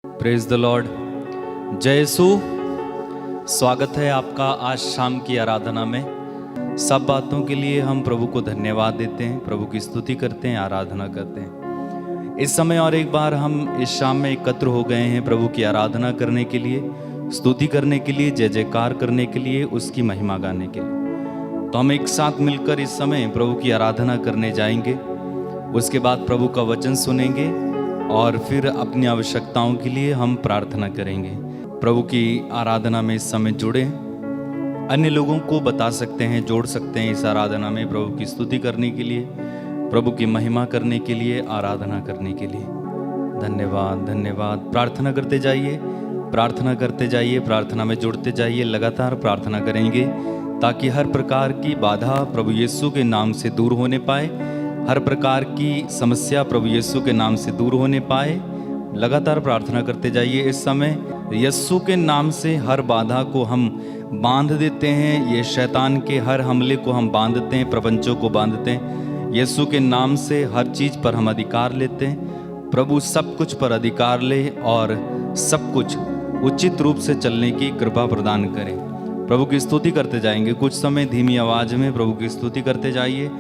Praise the Lord. जय यीशु। स्वागत है आपका आज शाम की आराधना में। सब बातों के लिए हम प्रभु को धन्यवाद देते हैं, प्रभु की स्तुति करते हैं, आराधना करते हैं। इस समय और एक बार हम इस शाम में एकत्र हो गए हैं प्रभु की आराधना करने के लिए, स्तुति करने के लिए, जय जयकार करने के लिए, उसकी महिमा गाने के लिए। तो हम एक साथ मिलकर इस समय प्रभु की आराधना करने जाएंगे। उसके बाद प्रभु का वचन सुनेंगे और फिर अपनी आवश्यकताओं के लिए हम प्रार्थना करेंगे। प्रभु की आराधना में इस समय जुड़े, अन्य लोगों को बता सकते हैं, जोड़ सकते हैं इस आराधना में प्रभु की स्तुति करने के लिए, प्रभु की महिमा करने के लिए, आराधना करने के लिए। धन्यवाद धन्यवाद। प्रार्थना करते जाइए, प्रार्थना करते जाइए, प्रार्थना में जुड़ते जाइए। लगातार प्रार्थना करेंगे ताकि हर प्रकार की बाधा प्रभु यीशु के नाम से दूर होने पाए, हर प्रकार की समस्या प्रभु यीशु के नाम से दूर होने पाए। लगातार प्रार्थना करते जाइए। इस समय यीशु के नाम से हर बाधा को हम बांध देते हैं, ये शैतान के हर हमले को हम बांधते हैं, प्रपंचों को बांधते हैं। यीशु के नाम से हर चीज़ पर हम अधिकार लेते हैं। प्रभु सब कुछ पर अधिकार ले और सब कुछ उचित रूप से चलने की कृपा प्रदान करें। प्रभु की स्तुति करते जाएंगे। कुछ समय धीमी आवाज़ में प्रभु की स्तुति करते जाइए,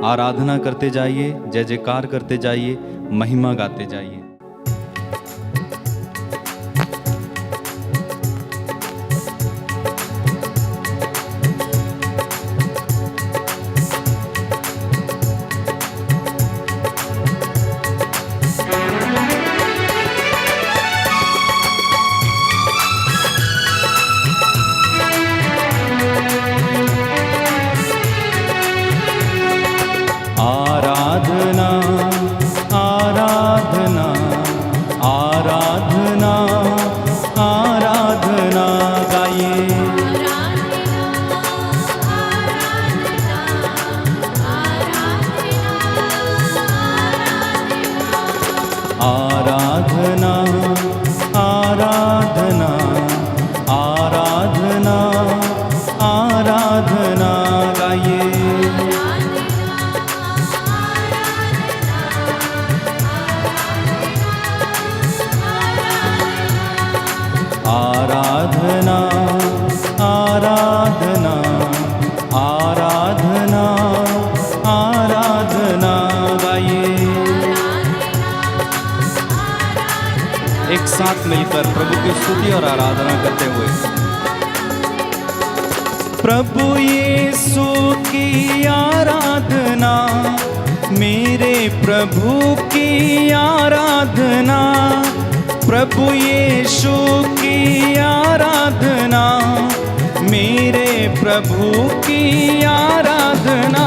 आराधना करते जाइए, जय जयकार करते जाइए, महिमा गाते जाइए। आराधना आराधना आराधना आराधना गाइए। आराधना आराधना आराधना आराधना गाइए। आराधना आराधना आराधना आराधना गाइए। एक साथ मिलकर प्रभु की स्तुति और आराधना करते हुए। प्रभु यीशु की आराधना, मेरे प्रभु की आराधना, प्रभु यीशु की आराधना, मेरे प्रभु की आराधना।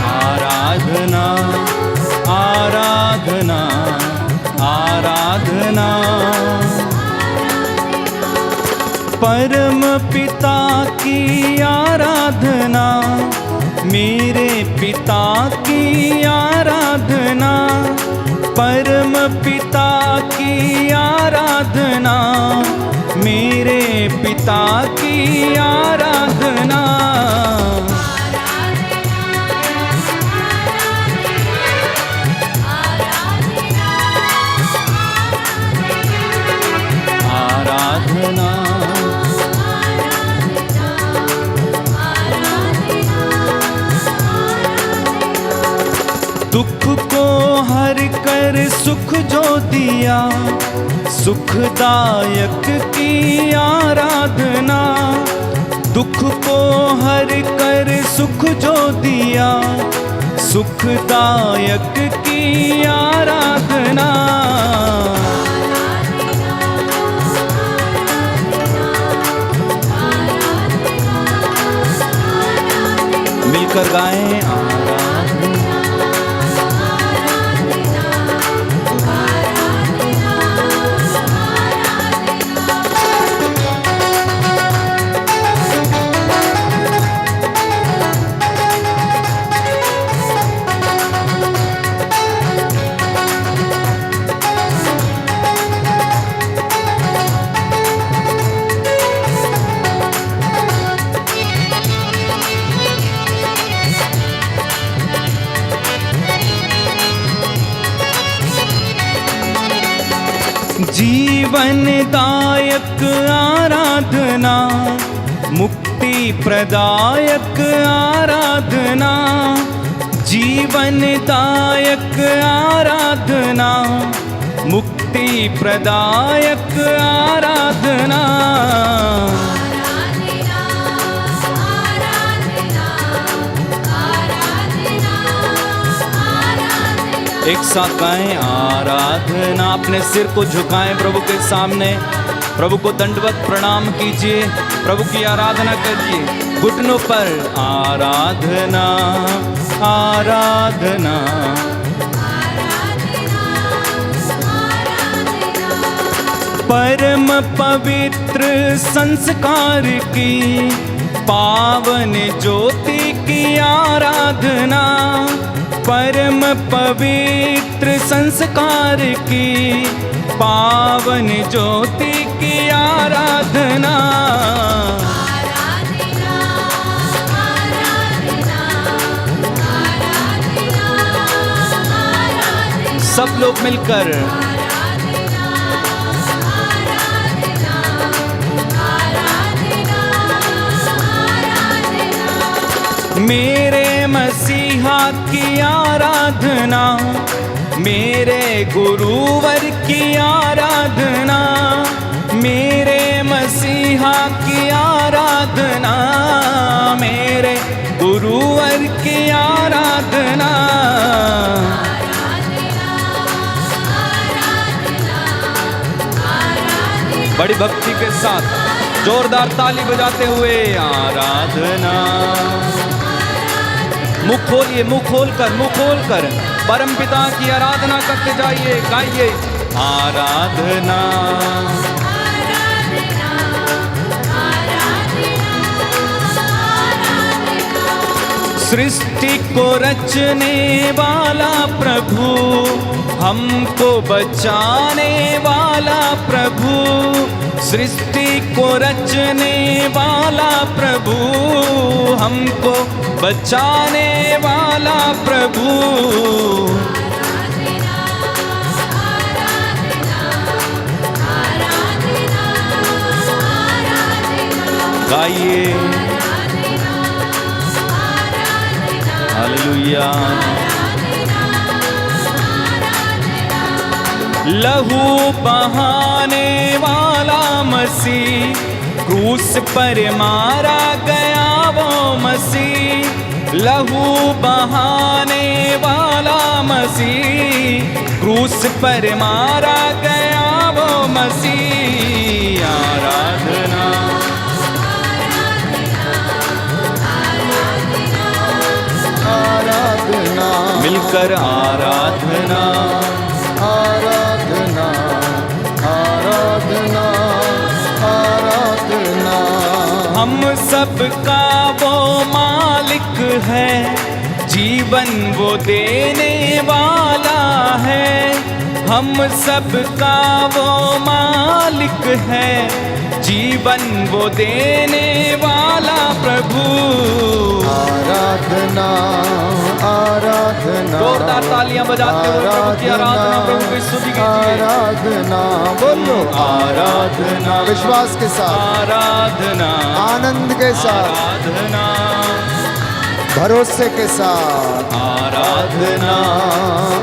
आराधना आराधना आराधना। परम पिता की आराधना, मेरे पिता की आराधना, परम पिता की आराधना, मेरे पिता की आराधना। आराधना दुख को हर कर सुख जो दिया, सुखदायक की आराधना। दुख को हर कर सुख जो दिया, सुखदायक की आराधना। मिलकर गाएं। जीवनदायक आराधना, मुक्ति प्रदायक आराधना, जीवनदायक आराधना, मुक्ति प्रदायक आराधना। एक साथ गाएं आराधना। अपने सिर को झुकाएं प्रभु के सामने, प्रभु को दंडवत प्रणाम कीजिए, प्रभु की आराधना करिए घुटनों पर। आराधना आराधना परम पवित्र संस्कार की पावन ज्योति की आराधना, परम पवित्र संस्कार की पावन ज्योति की आराधना। सब लोग मिलकर मेरे मसीहा की आराधना, मेरे गुरुवर की आराधना, मेरे मसीहा की आराधना, मेरे गुरुवर की आराधना। बड़ी भक्ति के साथ जोरदार ताली बजाते हुए आराधना। मुख खोलिए, मुख खोलकर परम पिता की आराधना करते जाइए, गाइए आराधना। सृष्टि को रचने वाला प्रभु, हमको बचाने वाला प्रभु, सृष्टि को रचने वाला प्रभु, हमको बचाने वाला प्रभु। गाइए हालेलुया। लहू बहाने वाला मसीह, क्रूस पर मारा गया वो मसीह, लहू बहाने वाला मसीह, क्रूस पर मारा गया वो मसीह। आराधना आराधना मिलकर आराधना आराधना आराधना आराधना। हम सबका वो मालिक है, जीवन वो देने वाला है, हम सबका वो मालिक है, जीवन वो देने वाला प्रभु। आराधना आराधना जोरदार तालियां बजाते हुए प्रभु की आराधना, प्रभु की स्तुति कीजिए। आराधना बोलो, आराधना विश्वास के साथ, आराधना आनंद के साथ, आराधना भरोसे के साथ। आराधना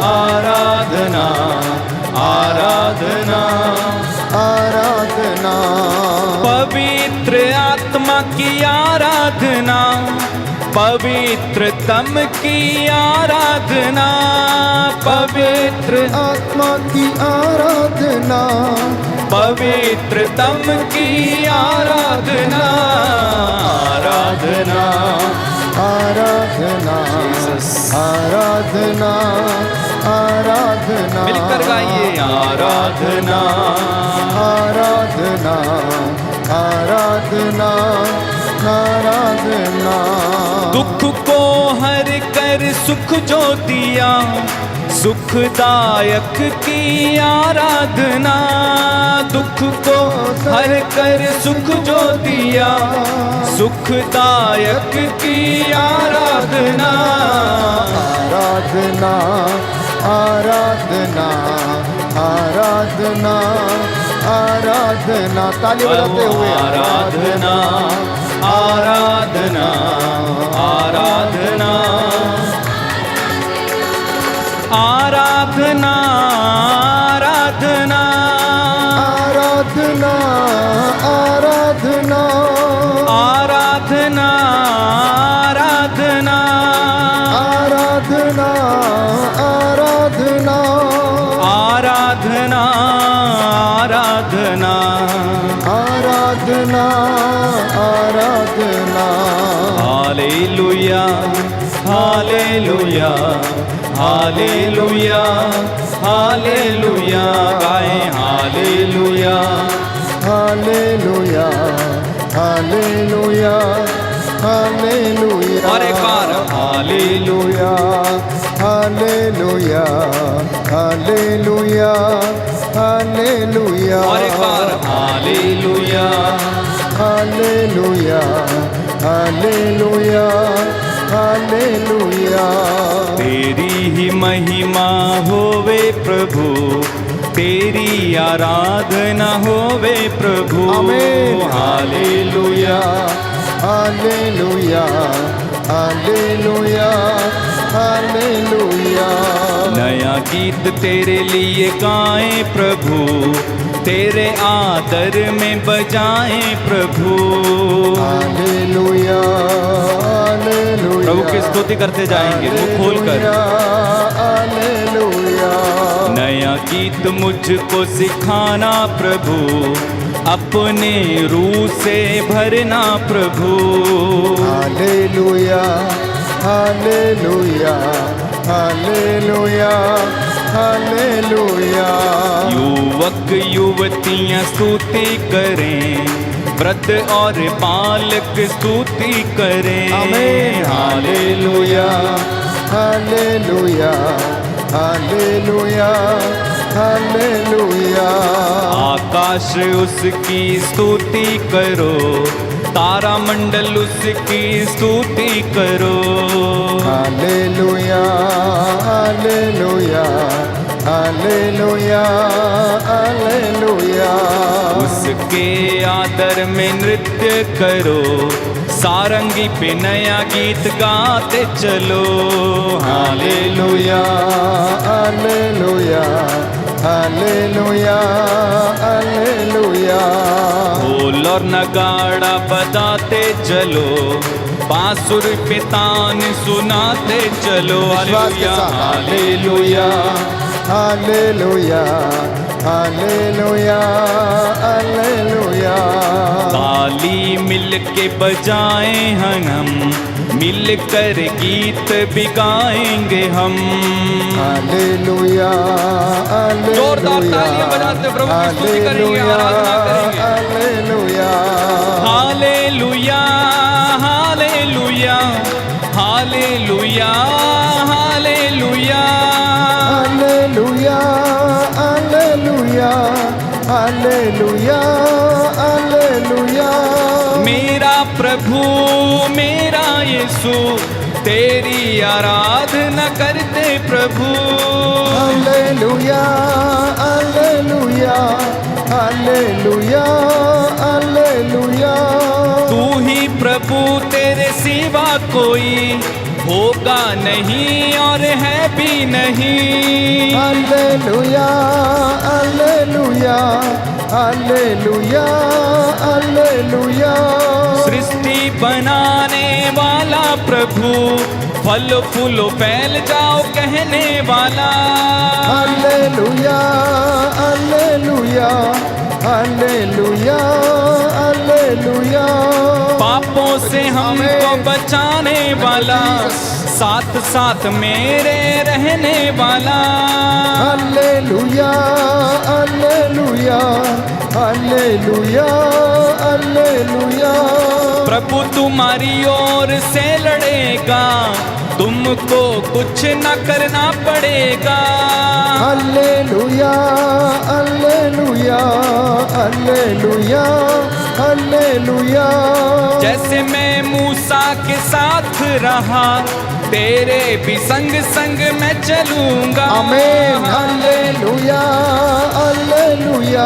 आराधना आराधना आराधना पवित्र आत्मा की आराधना, पवित्रतम की आराधना, पवित्र आत्मा की आराधना, पवित्रतम की आराधना। आराधना आराधना आराधना आराधना मिलकर गाइए आराधना आराधना आराधना आराधना। दुख को हर कर सुख जो दिया, सुखदायक की आराधना, दुख को हर कर सुख जो दिया, सुखदायक की आराधना। आराधना आराधना आराधना आराधना ताली बजाते हुए आराधना आराधना आराधना आराधना आराधना आराधना आराधना आराधना आराधना आराधना आराधना आराधना आराधना आराधना आराधना हालेलुया हालेलुया हालेलुया हालेलुया गाएं हालेलुया हालेलुया हालेलुया हालेलुया और एक बार हालेलुया हालेलुया हालेलुया हालेलुया और एक बार हालेलुया हालेलुया हालेलुया हालेलुया तेरी ही महिमा होवे प्रभु तेरी आराधना होवे प्रभु आमीन। हालेलुया हालेलुया हालेलुया हालेलुया नया गीत तेरे लिए गाएं प्रभु तेरे आदर में बजाएं प्रभु हालेलुया हालेलुया प्रभु की स्तुति करते जाएंगे मुंह खोलकर हालेलुया नया गीत मुझको सिखाना प्रभु अपने रूह से भरना प्रभु हालेलुया हालेलुया हालेलुया हालेलुया युवक युवतियां स्तुति करें वृद्ध और बालक स्तुति करें आमीन। हालेलुया हालेलुया हालेलुया हालेलुया आकाश उसकी स्तुति करो तारा मंडल उसकी स्तुति करो हालेलुया हालेलुया हालेलुया हालेलुया उसके आदर में नृत्य करो सारंगी पे नया गीत गाते चलो हालेलुया हालेलुया हालेलुया हालेलुया ढोल और नगाड़ा बजाते चलो बांसुर पे तान सुनाते चलो विश्वास के साथ हालेलुया हालेलुया हालेलुया हालेलुया ताली मिल के बजाएं हम मिल कर गीत भी गाएंगे हम हालेलुया जोरदार तालियां बजाते प्रभु की स्तुति करेंगे, आराधना करेंगे। हालेलुया हालेलुया हालेलुया हालेलुया हालेलुया हालेलुया हालेलुया हालेलुया हालेलुया मेरा प्रभु मेरा यीशु तेरी आराधना करते प्रभु हालेलुया हालेलुया हालेलुया हालेलुया तू ही प्रभु तेरे सिवा कोई होगा नहीं और है भी नहीं हालेलुया हालेलुया हालेलुया हालेलुया सृष्टि बनाने वाला प्रभु फल फूल फैल जाओ कहने वाला हालेलुया हालेलुया हालेलुया हालेलुया पापों से हमको बचाने वाला साथ साथ मेरे रहने वाला हालेलुया हालेलुया हालेलुया हालेलुया प्रभु तुम्हारी ओर से लड़ेगा तुमको कुछ न करना पड़ेगा हालेलुया हालेलुया हालेलुया हालेलुया जैसे मैं मूसा के साथ रहा तेरे भी संग संग मैं चलूंगा आमीन हालेलुया हालेलुया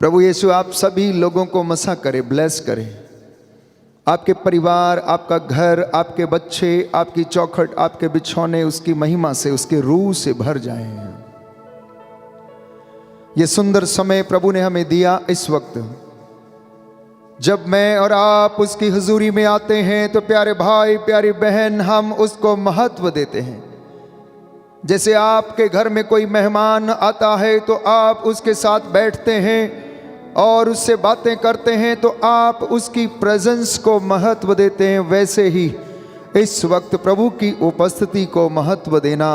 प्रभु यीशु आप सभी लोगों को मसा करे, ब्लेस करे। आपके परिवार, आपका घर, आपके बच्चे, आपकी चौखट, आपके बिछौने उसकी महिमा से, उसके रूह से भर जाएं। ये सुंदर समय प्रभु ने हमें दिया। इस वक्त जब मैं और आप उसकी हुजूरी में आते हैं तो प्यारे भाई, प्यारी बहन, हम उसको महत्व देते हैं। जैसे आपके घर में कोई मेहमान आता है तो आप उसके साथ बैठते हैं और उससे बातें करते हैं, तो आप उसकी प्रेजेंस को महत्व देते हैं। वैसे ही इस वक्त प्रभु की उपस्थिति को महत्व देना,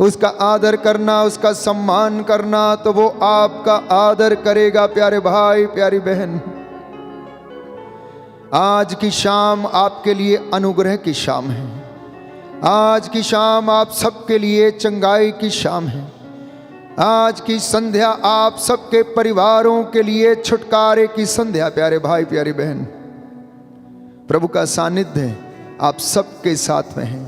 उसका आदर करना, उसका सम्मान करना, तो वो आपका आदर करेगा। प्यारे भाई, प्यारी बहन, आज की शाम आपके लिए अनुग्रह की शाम है। आज की शाम आप सबके लिए चंगाई की शाम है। आज की संध्या आप सबके परिवारों के लिए छुटकारे की संध्या। प्यारे भाई, प्यारी बहन, प्रभु का सानिध्य आप सबके साथ में है।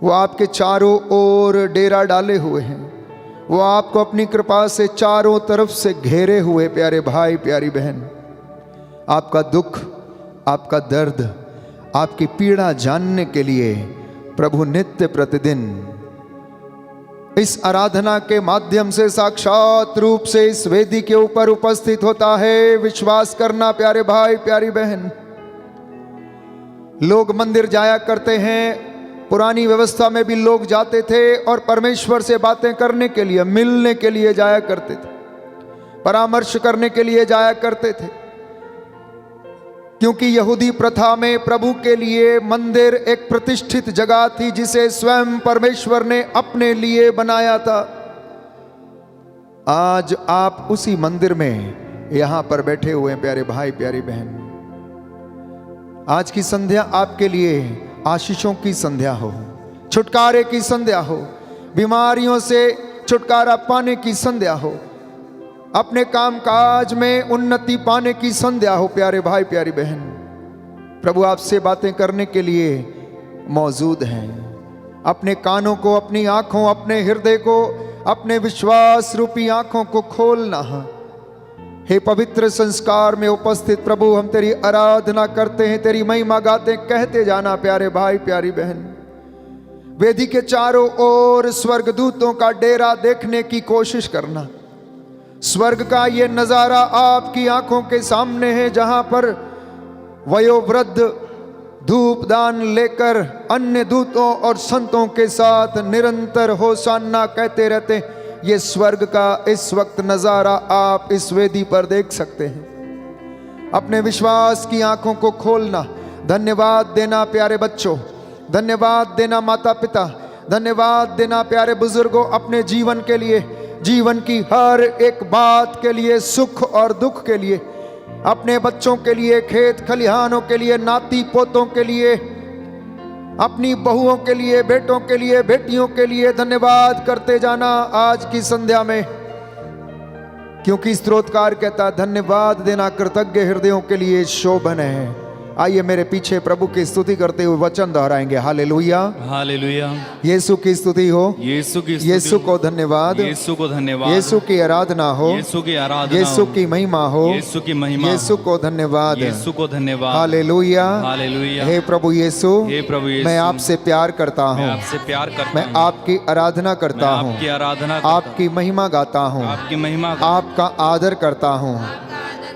वो आपके चारों ओर डेरा डाले हुए हैं। वो आपको अपनी कृपा से चारों तरफ से घेरे हुए। प्यारे भाई, प्यारी बहन, आपका दुख, आपका दर्द, आपकी पीड़ा जानने के लिए प्रभु नित्य प्रतिदिन इस आराधना के माध्यम से साक्षात रूप से इस वेदी के ऊपर उपस्थित होता है। विश्वास करना प्यारे भाई, प्यारी बहन। लोग मंदिर जाया करते हैं, पुरानी व्यवस्था में भी लोग जाते थे और परमेश्वर से बातें करने के लिए, मिलने के लिए जाया करते थे, परामर्श करने के लिए जाया करते थे। क्योंकि यहूदी प्रथा में प्रभु के लिए मंदिर एक प्रतिष्ठित जगह थी जिसे स्वयं परमेश्वर ने अपने लिए बनाया था। आज आप उसी मंदिर में यहां पर बैठे हुए हैं प्यारे भाई, प्यारी बहन। आज की संध्या आपके लिए आशीषों की संध्या हो, छुटकारे की संध्या हो, बीमारियों से छुटकारा पाने की संध्या हो, अपने कामकाज में उन्नति पाने की संध्या हो। प्यारे भाई, प्यारी बहन, प्रभु आपसे बातें करने के लिए मौजूद हैं। अपने कानों को, अपनी आंखों, अपने हृदय को, अपने विश्वास रूपी आंखों को खोलना। हे पवित्र संस्कार में उपस्थित प्रभु, हम तेरी आराधना करते हैं, तेरी महिमा गाते, कहते जाना। प्यारे भाई, प्यारी बहन, वेदी के चारों ओर स्वर्गदूतों का डेरा देखने की कोशिश करना। स्वर्ग का ये नजारा आपकी आंखों के सामने है, जहां पर वयोवृद्ध धूप दान लेकर अन्य दूतों और संतों के साथ निरंतर होशाना कहते रहते हैं। ये स्वर्ग का इस वक्त नजारा आप इस वेदी पर देख सकते हैं। अपने विश्वास की आंखों को खोलना, धन्यवाद देना प्यारे बच्चों, धन्यवाद देना माता पिता, धन्यवाद देना प्यारे बुजुर्गों, अपने जीवन के लिए, जीवन की हर एक बात के लिए, सुख और दुख के लिए, अपने बच्चों के लिए, खेत खलिहानों के लिए, नाती पोतों के लिए, अपनी बहुओं के लिए, बेटों के लिए, बेटियों के लिए धन्यवाद करते जाना आज की संध्या में। क्योंकि स्तोत्रकार कहता, धन्यवाद देना कृतज्ञ हृदयों के लिए शोभन है। आइए मेरे पीछे प्रभु की स्तुति करते हुए वचन दोहराएंगे। Hallelujah, hallelujah. यीशु की स्तुति हो, यीशु की स्तुति यीशु हो, को धन्यवाद, यीशु को धन्यवाद, यीशु की आराधना हो, यीशु की आराधना यीशु हो, की महिमा हो, यीशु की महिमा यीशु को धन्यवाद, यीशु को धन्यवाद। हालेलुया, हालेलुया। हे प्रभु यीशु, हे प्रभु यीशु, मैं आपसे प्यार करता मैं हूँ, आपसे प्यार करता मैं हूँ, आपकी आराधना करता मैं हूँ, आपकी आराधना करता आपकी महिमा गाता हूँ, हूँ, आपकी महिमा, आपका आदर करता हूँ।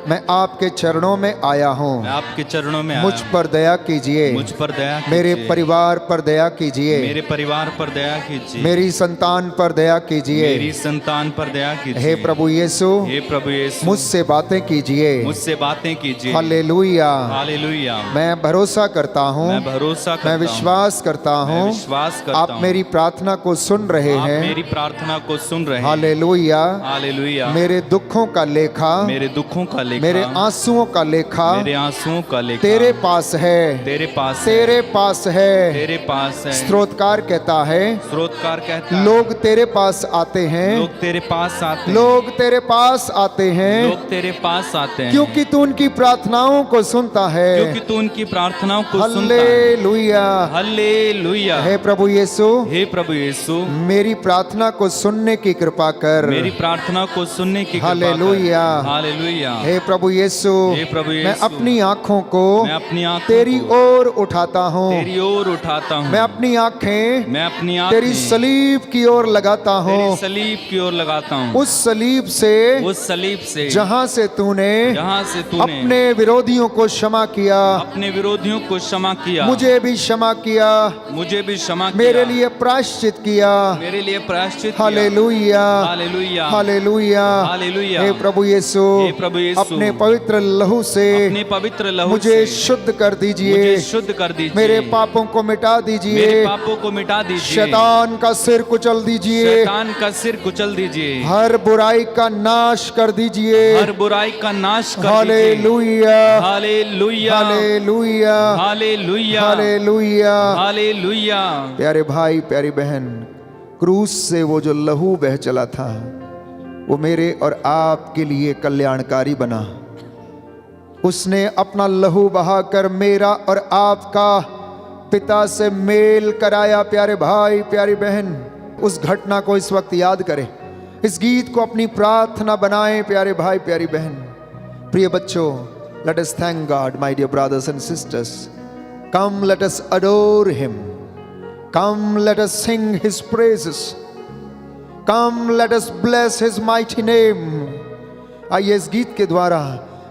मैं आपके चरणों में आया हूँ, मैं आपके चरणों में मुझ आया हूँ। पर दया कीजिए, मुझ पर दया मेरे कीजिए, परिवार पर दया कीजिए, मेरे परिवार पर दया कीजिए, मेरी संतान पर दया कीजिए। मेरी संतान पर दया कीजिए। हे प्रभु यीशु, हे प्रभु यीशु, मुझसे बातें कीजिए। मुझसे बातें कीजिए। हालेलुया, हालेलुया। मैं भरोसा करता हूँ, मैं भरोसा करता मैं हूँ, विश्वास करता मैं हूँ, विश्वास करता आप हूँ, मेरी प्रार्थना को सुन रहे आप हैं। मेरी प्रार्थना को सुन रहे हैं। Hallelujah, hallelujah. मेरे दुखों का लेखा मेरे दुखों का लेखा, मेरे आंसुओं का लेखा मेरे आंसुओं का लेखा तेरे पास है, तेरे पास है, तेरे पास है। तेरे पास है। स्तोत्रकार कहता है, स्रोतकार कहता है, लोग तेरे पास आते हैं, लोग तेरे पास आते हैं, लोग तेरे पास आते हैं, लोग तेरे पास आते हैं, क्योंकि तू उनकी प्रार्थनाओं को सुनता है। क्योंकि तू उनकी प्रार्थनाओं को सुनता है। हालेलुया, हालेलुया। हे प्रभु यीशु, हे प्रभु यीशु, मेरी प्रार्थना को सुनने की कृपा कर। मेरी प्रार्थना को सुनने की कृपा कर। हालेलुया, हालेलुया। हे प्रभु यीशु, हे प्रभु मैं यीशु, अपनी आंखों को मैं अपनी आंखों तेरी को ओर उठाता हूँ, तेरी ओर उठाता हूँ। मैं अपनी आंखें मैं अपनी तेरी आंखें सलीब की ओर लगाता तेरी हूँ, सलीब की ओर लगाता हूँ। उस सलीब से उस सलीब से जहां से तूने जहाँ से तूने अपने विरोधियों को क्षमा किया, अपने विरोधियों को क्षमा किया, मुझे भी क्षमा किया, मुझे भी क्षमा किया, मेरे लिए प्रायश्चित किया। मेरे लिए प्रायश्चित किया। हालेलुया, हालेलुया। हालेलुया, हालेलुया। हे प्रभु यीशु, हे प्रभु यीशु, अपने पवित्र लहू से अपने पवित्र लहू मुझे से शुद्ध कर दीजिए, मुझे शुद्ध कर दीजिए, मेरे पापों को मिटा दीजिए, मेरे पापों को मिटा दीजिए, शैतान का सिर कुचल दीजिए, शैतान का सिर कुचल दीजिए, हर बुराई का नाश कर दीजिए। हर बुराई का नाश कर दीजिए। हालेलुया, हालेलुया। हालेलुया, हालेलुया। हालेलुया। हालेलुया। प्यारे भाई, प्यारी बहन, क्रूस से वो जो लहू बह चला था, वो मेरे और आपके लिए कल्याणकारी बना। उसने अपना लहू बहाकर मेरा और आपका पिता से मेल कराया। प्यारे भाई, प्यारी बहन, उस घटना को इस वक्त याद करें, इस गीत को अपनी प्रार्थना बनाएं। प्यारे भाई, प्यारी बहन, प्रिय बच्चों, let us thank God, my dear brothers and sisters. Come, let us adore Him. Come, let us sing His praises. Come, let us bless His mighty name. आइए इस गीत के द्वारा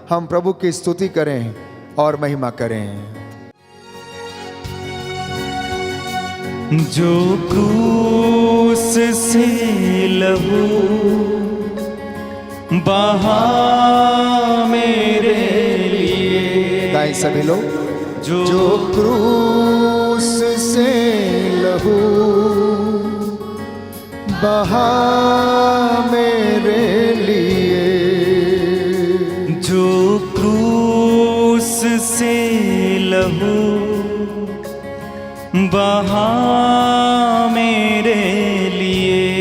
हम प्रभु की स्तुति करें और महिमा करें। जो क्रूस से लहू बहा मेरे लिए, गाएं सभी लोग। जो क्रूस से लहू बहा मेरे लिए, जो क्रूस से लहू बहा मेरे लिए,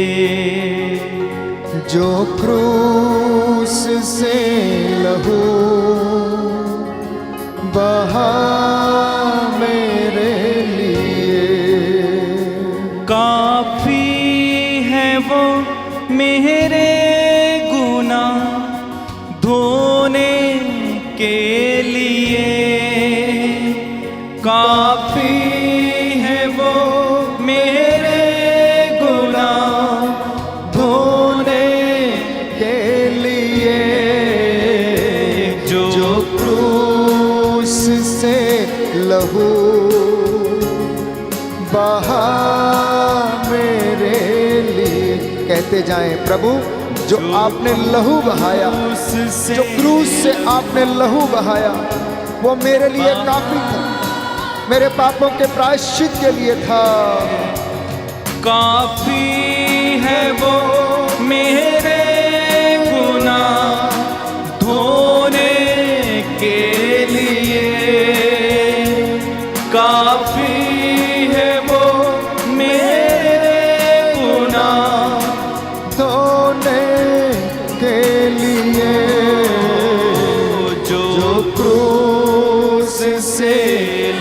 जो क्रूस से लहू बहा मेरे लिए, काफी है वो मेरे गुनाह धोने के लिए, काफी है वो मेरे गुनाह धोने के लिए, जो क्रूस से लहू बहा मेरे लिए। कहते जाएं, प्रभु जो आपने लहू बहाया, जो क्रूस से आपने लहू बहाया, वो मेरे लिए काफी था, मेरे पापों के प्रायश्चित के लिए था। काफी है वो मेरे गुनाह धोने के लिए, काफी है वो मेरे गुनाह धोने के लिए, जो क्रूस से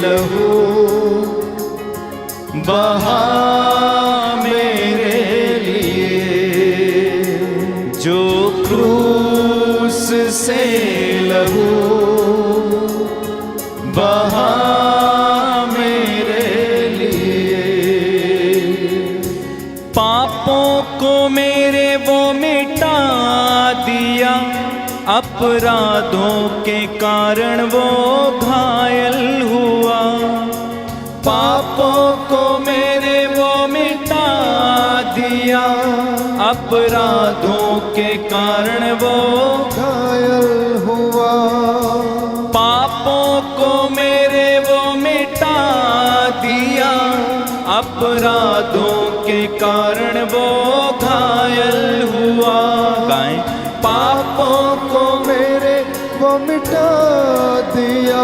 लहू बहा मेरे लिए, जो क्रूस से लहू बहा मेरे लिए, पापों को मेरे वो मिटा दिया, अपराधों के कारण वो घायल हुआ, पापों को मेरे वो मिटा दिया, अपराधों के कारण वो घायल हुआ, पापों को मेरे वो मिटा दिया, अपराधों के कारण वो घायल हुआ। गाएं, पापों को मेरे मिटा दिया,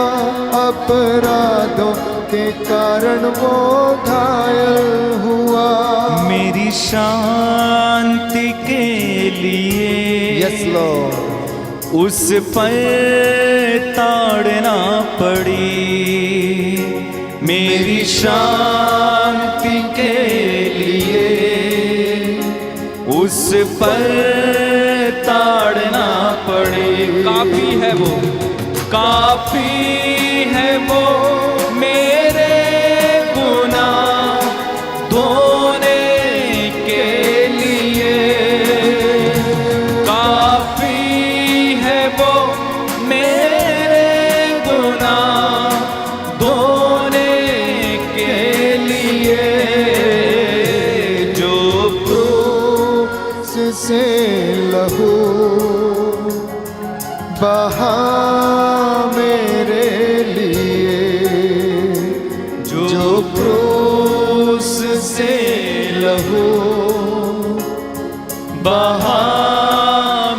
अपराधों के कारण वो घायल हुआ। मेरी शांति के लिए यस लॉर्ड, उस पर ताड़ना पड़ी। मेरी शांति के लिए उस पर ताड़ना पड़ी। काफी है वो, काफी है वो मेरे गुनाह धोने के लिए। काफी है वो मेरे गुनाह धोने के लिए। जो क्रूस से लहू बहा मेरे लिए, जो क्रूस से लहू बहा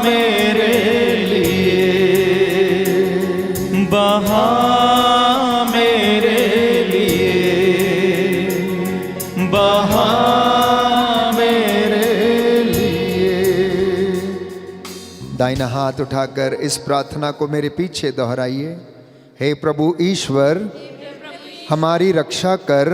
मेरे लिए, बहा मेरे लिए, बहा मेरे लिए। दाहिना हाथ उठाकर इस प्रार्थना को मेरे पीछे दोहराइए। हे प्रभु ईश्वर, हमारी रक्षा कर,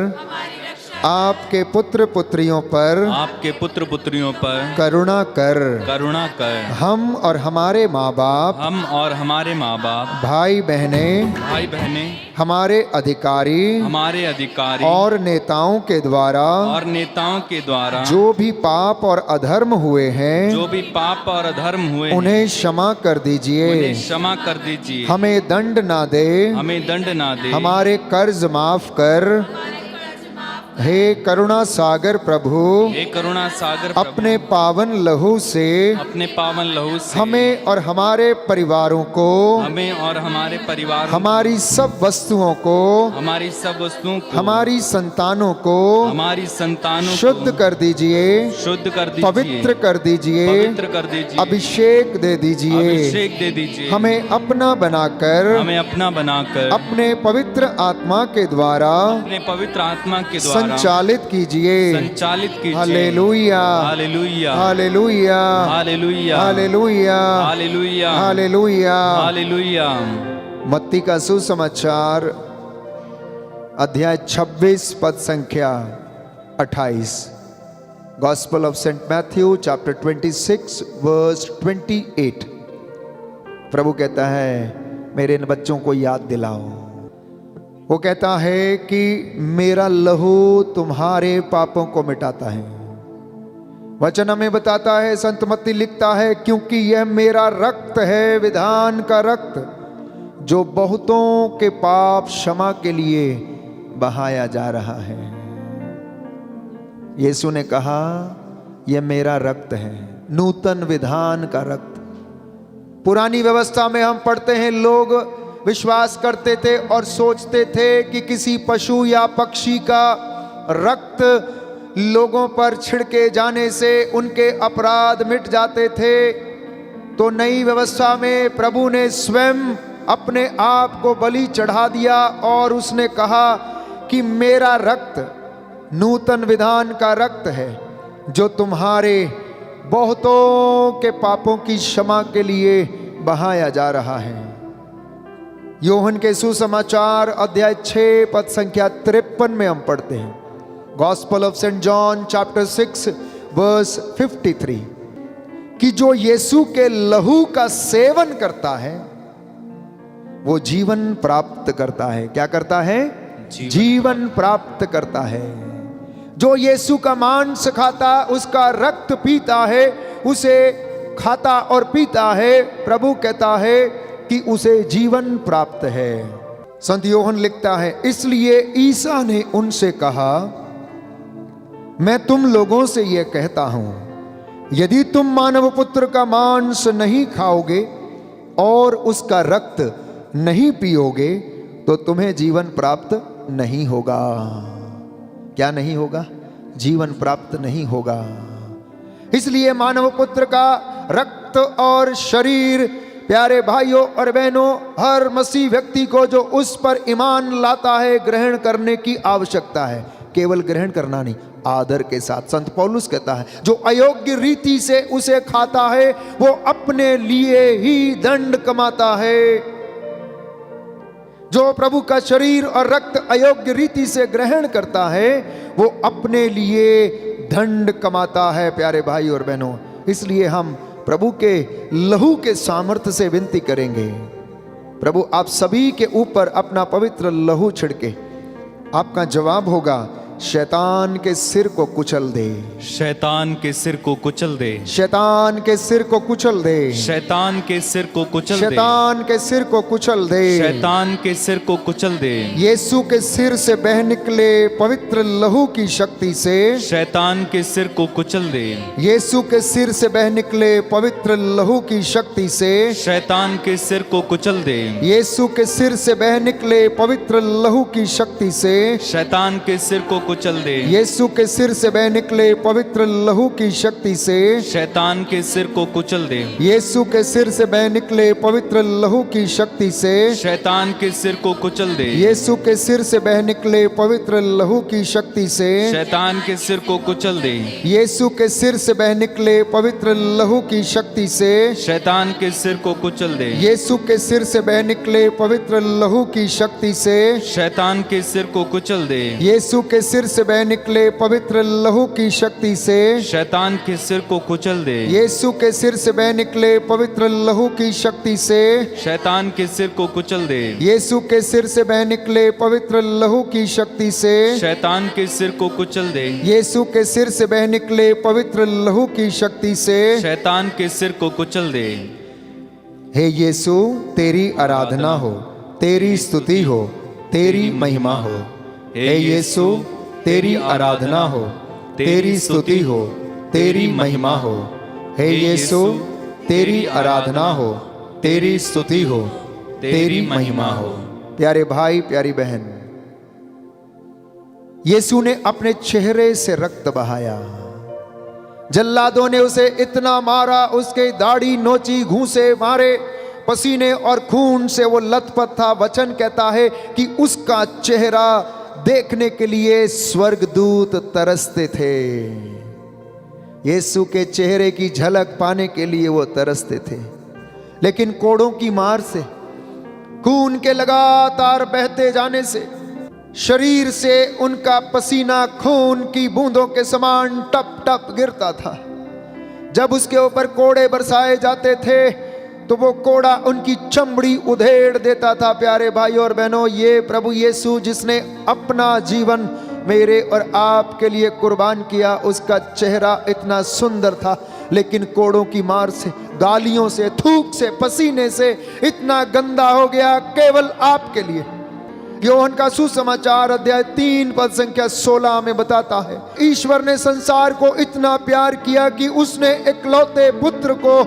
आपके पुत्र पुत्रियों पर आपके पुत्र पुत्रियों पर करुणा कर। करुणा कर। हम और हमारे माँ बाप, हम और हमारे माँ बाप, भाई बहने, भाई बहने, हमारे अधिकारी हमारे अधिकारी और नेताओं के द्वारा और नेताओं के द्वारा जो भी पाप और अधर्म हुए हैं, जो भी पाप और अधर्म हुए हैं, उन्हें क्षमा कर दीजिए। उन्हें क्षमा कर दीजिए। हमें दंड ना दे, हमें दंड ना दे। हमारे कर्ज माफ कर। हे करुणा सागर प्रभु, हे करुणा सागर प्रभु, अपने पावन लहू से अपने पावन लहू से हमें और हमारे परिवारों को, हमें और हमारे परिवार, हमारी सब वस्तुओं को, हमारी सब वस्तुओं को, हमारी संतानों को हमारी संतानों शुद्ध को कर दीजिए, शुद्ध कर दीजिए, पवित्र कर दीजिए, पवित्र कर दीजिए, अभिषेक दे दीजिए। अभिषेक दे दीजिए। हमें अपना बनाकर, हमें अपना बनाकर अपने पवित्र आत्मा के द्वारा अपने पवित्र आत्मा के द्वारा संचालित कीजिए। संचालित कीजिए। हालेलुया, हालेलुया, हालेलुया, हालेलुया, हालेलुया, हालेलुया, हालेलुया। हालेलुया। मत्ती का सुसमाचार अध्याय 26 पद संख्या 28। Gospel of saint Matthew chapter 26 verse 28। प्रभु कहता है, मेरे इन बच्चों को याद दिलाओ। वो कहता है कि मेरा लहू तुम्हारे पापों को मिटाता है। वचन हमें बताता है, संत मत्ती लिखता है, क्योंकि यह मेरा रक्त है, विधान का रक्त, जो बहुतों के पाप क्षमा के लिए बहाया जा रहा है। यीशु ने कहा, यह मेरा रक्त है, नूतन विधान का रक्त। पुरानी व्यवस्था में हम पढ़ते हैं, लोग विश्वास करते थे और सोचते थे कि किसी पशु या पक्षी का रक्त लोगों पर छिड़के जाने से उनके अपराध मिट जाते थे। तो नई व्यवस्था में प्रभु ने स्वयं अपने आप को बलि चढ़ा दिया और उसने कहा कि मेरा रक्त नूतन विधान का रक्त है, जो तुम्हारे बहुतों के पापों की क्षमा के लिए बहाया जा रहा है। यूहन्ना के सुसमाचार अध्याय 6 पद संख्या 53 में हम पढ़ते हैं, gospel of saint John chapter 6 verse 53, कि जो यीशु के लहू का सेवन करता है वो जीवन प्राप्त करता है। क्या करता है? जीवन प्राप्त करता है। जो यीशु का मांस खाता, उसका रक्त पीता है, उसे खाता और पीता है, प्रभु कहता है कि उसे जीवन प्राप्त है। संत यूहन्ना लिखता है, इसलिए ईसा ने उनसे कहा, मैं तुम लोगों से यह कहता हूं, यदि तुम मानव पुत्र का मांस नहीं खाओगे और उसका रक्त नहीं पियोगे तो तुम्हें जीवन प्राप्त नहीं होगा। क्या नहीं होगा? जीवन प्राप्त नहीं होगा। इसलिए मानव पुत्र का रक्त और शरीर प्यारे भाइयों और बहनों, हर मसीह व्यक्ति को जो उस पर ईमान लाता है ग्रहण करने की आवश्यकता है। केवल ग्रहण करना नहीं, आदर के साथ। संत पौलुस कहता है जो अयोग्य रीति से उसे खाता है वो अपने लिए ही दंड कमाता है। जो प्रभु का शरीर और रक्त अयोग्य रीति से ग्रहण करता है वो अपने लिए दंड कमाता है। प्यारे भाई और बहनों, इसलिए हम प्रभु के लहू के सामर्थ्य से विनती करेंगे, प्रभु आप सभी के ऊपर अपना पवित्र लहू छिड़के। आपका जवाब होगा, शैतान के सिर को कुचल दे, शैतान के सिर को कुचल दे, शैतान के सिर को कुचल दे, शैतान के सिर को कुचल दे, शैतान के सिर को कुचल दे, शैतान के सिर को कुचल दे। यीशु के सिर से बह निकले पवित्र लहू की शक्ति से, शैतान के सिर को कुचल दे, यीशु के सिर से बह निकले पवित्र लहू की शक्ति से, शैतान के सिर को कुचल दे, यीशु के सिर से बह निकले पवित्र लहू की शक्ति से, शैतान के सिर को कुचल दे, यीशु के सिर से बह निकले पवित्र लहू की शक्ति से, शैतान के सिर को कुचल दे, यीशु के सिर से बह निकले पवित्र लहू की शक्ति से, शैतान के सिर को कुचल दे, यीशु के सिर से बह निकले पवित्र लहू की शक्ति से, शैतान के सिर को कुचल दे, यीशु के सिर से बह निकले पवित्र लहू की शक्ति से, शैतान के सिर को कुचल दे, यीशु के सिर से बह निकले पवित्र लहू की शक्ति से, शैतान के सिर को कुचल दे, यीशु के सिर से बह निकले पवित्र लहू की शक्ति से, शैतान के सिर को कुचल दे, यीशु के सिर से बह निकले पवित्र लहू की शक्ति से, शैतान के सिर को कुचल दे, यीशु के सिर से बह निकले पवित्र लहू की शक्ति से, शैतान के सिर को कुचल दे, यीशु के सिर से बह निकले पवित्र लहू की शक्ति से, शैतान के सिर को कुचल दे। हे यीशु, तेरी आराधना हो, तेरी स्तुति हो, तेरी महिमा हो। हे यीशु, तेरी आराधना हो, तेरी स्तुति हो, तेरी महिमा हो। हे यीशु, तेरी आराधना हो, तेरी स्तुति हो, तेरी महिमा हो। प्यारे भाई, प्यारी बहन, यीशु ने अपने चेहरे से रक्त बहाया। जल्लादों ने उसे इतना मारा, उसके दाढ़ी नोची, घूंसे मारे, पसीने और खून से वो लथपथ था। वचन कहता है कि उसका चेहरा देखने के लिए स्वर्गदूत तरसते थे। यीशु के चेहरे की झलक पाने के लिए वो तरसते थे, लेकिन कोड़ों की मार से, खून के लगातार बहते जाने से, शरीर से उनका पसीना खून की बूंदों के समान टप टप गिरता था। जब उसके ऊपर कोड़े बरसाए जाते थे तो वो कोड़ा उनकी चमड़ी उधेड़ देता था। प्यारे भाई और बहनों, ये प्रभु यीशु जिसने अपना जीवन मेरे और आपके लिए कुर्बान किया, उसका चेहरा इतना सुंदर था, लेकिन कोड़ों की मार से, गालियों से, थूक से, पसीने से इतना गंदा हो गया केवल आपके लिए। योहन का सुसमाचार अध्याय 3 पद संख्या 16 में बताता है, ईश्वर ने संसार को इतना प्यार किया कि उसने इकलौते पुत्र को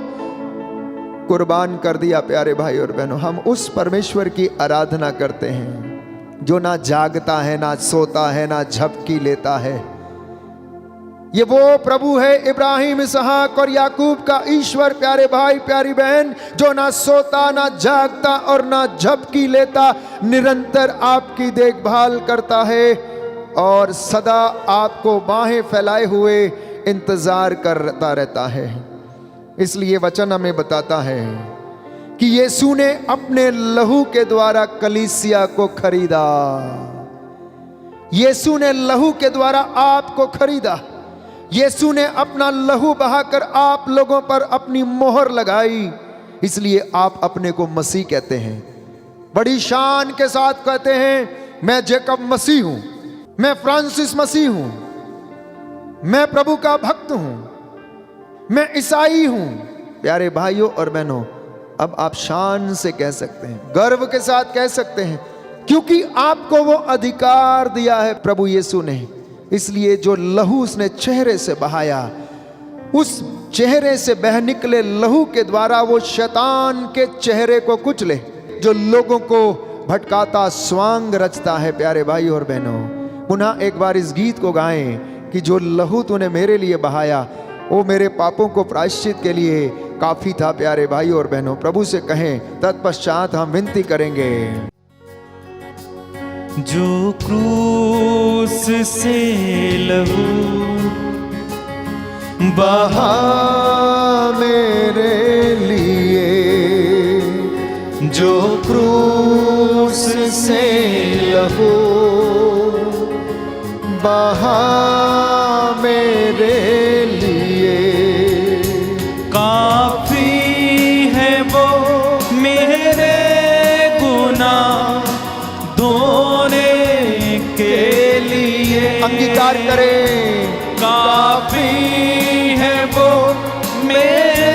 कुर्बान कर दिया। प्यारे भाई और बहनों, हम उस परमेश्वर की आराधना करते हैं जो ना जागता है, ना सोता है, ना झपकी लेता है। ये वो प्रभु है, इब्राहिम, इसहाक और याकूब का ईश्वर। प्यारे भाई, प्यारी बहन, जो ना सोता, ना जागता और ना झपकी लेता, निरंतर आपकी देखभाल करता है और सदा आपको बाहें फैलाए हुए इंतजार करता रहता है। इसलिए वचन हमें बताता है कि यीशु ने अपने लहू के द्वारा कलीसिया को खरीदा। यीशु ने लहू के द्वारा आपको खरीदा। यीशु ने अपना लहू बहाकर आप लोगों पर अपनी मोहर लगाई। इसलिए आप अपने को मसीह कहते हैं, बड़ी शान के साथ कहते हैं, मैं जेकब मसीह हूं, मैं फ्रांसिस मसीह हूं, मैं प्रभु का भक्त हूं, मैं ईसाई हूं। प्यारे भाइयों और बहनों, अब आप शान से कह सकते हैं, गर्व के साथ कह सकते हैं, क्योंकि आपको वो अधिकार दिया है प्रभु यीशु ने। इसलिए जो लहू उसने चेहरे से बहाया, उस चेहरे से बह निकले लहू के द्वारा वो शैतान के चेहरे को कुचले, जो लोगों को भटकाता स्वांग रचता है। प्यारे भाई और बहनों, पुनः एक बार इस गीत को गाएं कि जो लहू तूने मेरे लिए बहाया, वो मेरे पापों को प्रायश्चित के लिए काफी था प्यारे भाई और बहनों। प्रभु से कहें, तत्पश्चात हम विनती करेंगे। जो क्रूस से लहू बहा मेरे लिए, जो क्रूस से लहू बहा मेरे लिए, काफी है वो मेरे गुनाह धोने के लिए। अंगीकार करें, काफी है वो मेरे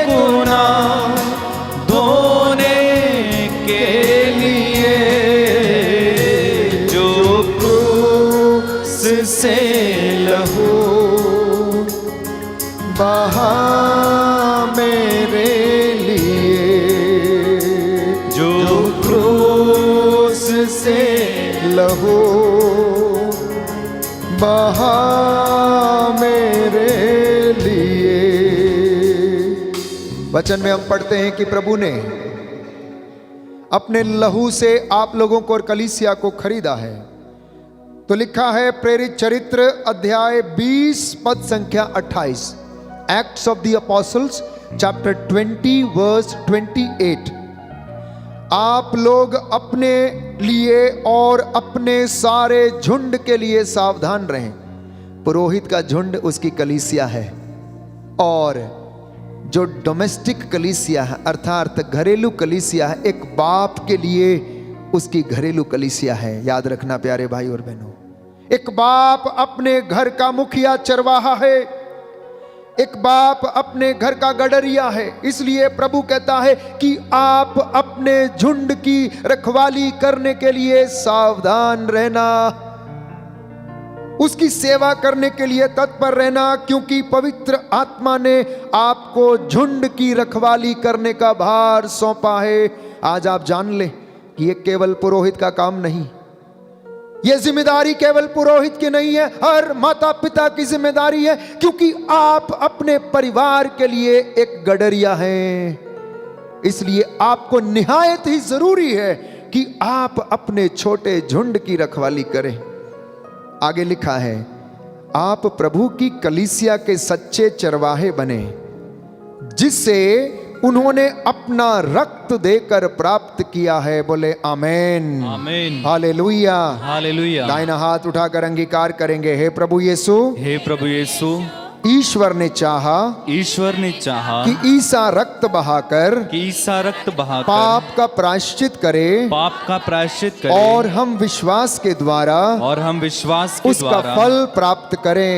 गुनाह धोने के लिए, जो क्रूस से लहू बहा मेरे लिए, जो क्रूस से लहू बहा मेरे लिए। वचन में हम पढ़ते हैं कि प्रभु ने अपने लहू से आप लोगों को और कलीसिया को खरीदा है। तो लिखा है प्रेरित चरित्र अध्याय 20 पद संख्या 28, Acts of the Apostles chapter 20 verse 28। आप लोग अपने लिए और अपने सारे झुंड के लिए सावधान रहें। पुरोहित का झुंड उसकी कलीसिया है, और जो डोमेस्टिक कलीसिया है अर्थात घरेलू कलीसिया है, एक बाप के लिए उसकी घरेलू कलीसिया है। याद रखना प्यारे भाई और बहनों, एक बाप अपने घर का मुखिया चरवाहा है, एक बाप अपने घर का गडरिया है। इसलिए प्रभु कहता है कि आप अपने झुंड की रखवाली करने के लिए सावधान रहना, उसकी सेवा करने के लिए तत्पर रहना, क्योंकि पवित्र आत्मा ने आपको झुंड की रखवाली करने का भार सौंपा है। आज आप जान लें कि ये केवल पुरोहित का काम नहीं, ये जिम्मेदारी केवल पुरोहित की नहीं है, हर माता पिता की जिम्मेदारी है, क्योंकि आप अपने परिवार के लिए एक गडरिया हैं। इसलिए आपको निहायत ही जरूरी है कि आप अपने छोटे झुंड की रखवाली करें। आगे लिखा है, आप प्रभु की कलीसिया के सच्चे चरवाहे बने, जिससे उन्होंने अपना रक्त देकर प्राप्त किया है। बोले आमेन, आमेन, हालेलुया, हालेलुया। दाहिना हाथ उठाकर अंगीकार करेंगे, हे प्रभु यीशु, हे प्रभु यीशु, ईश्वर ने चाहा कि ईसा रक्त बहाकर पाप का प्रायश्चित करे, और हम विश्वास के द्वारा उसका फल प्राप्त करें।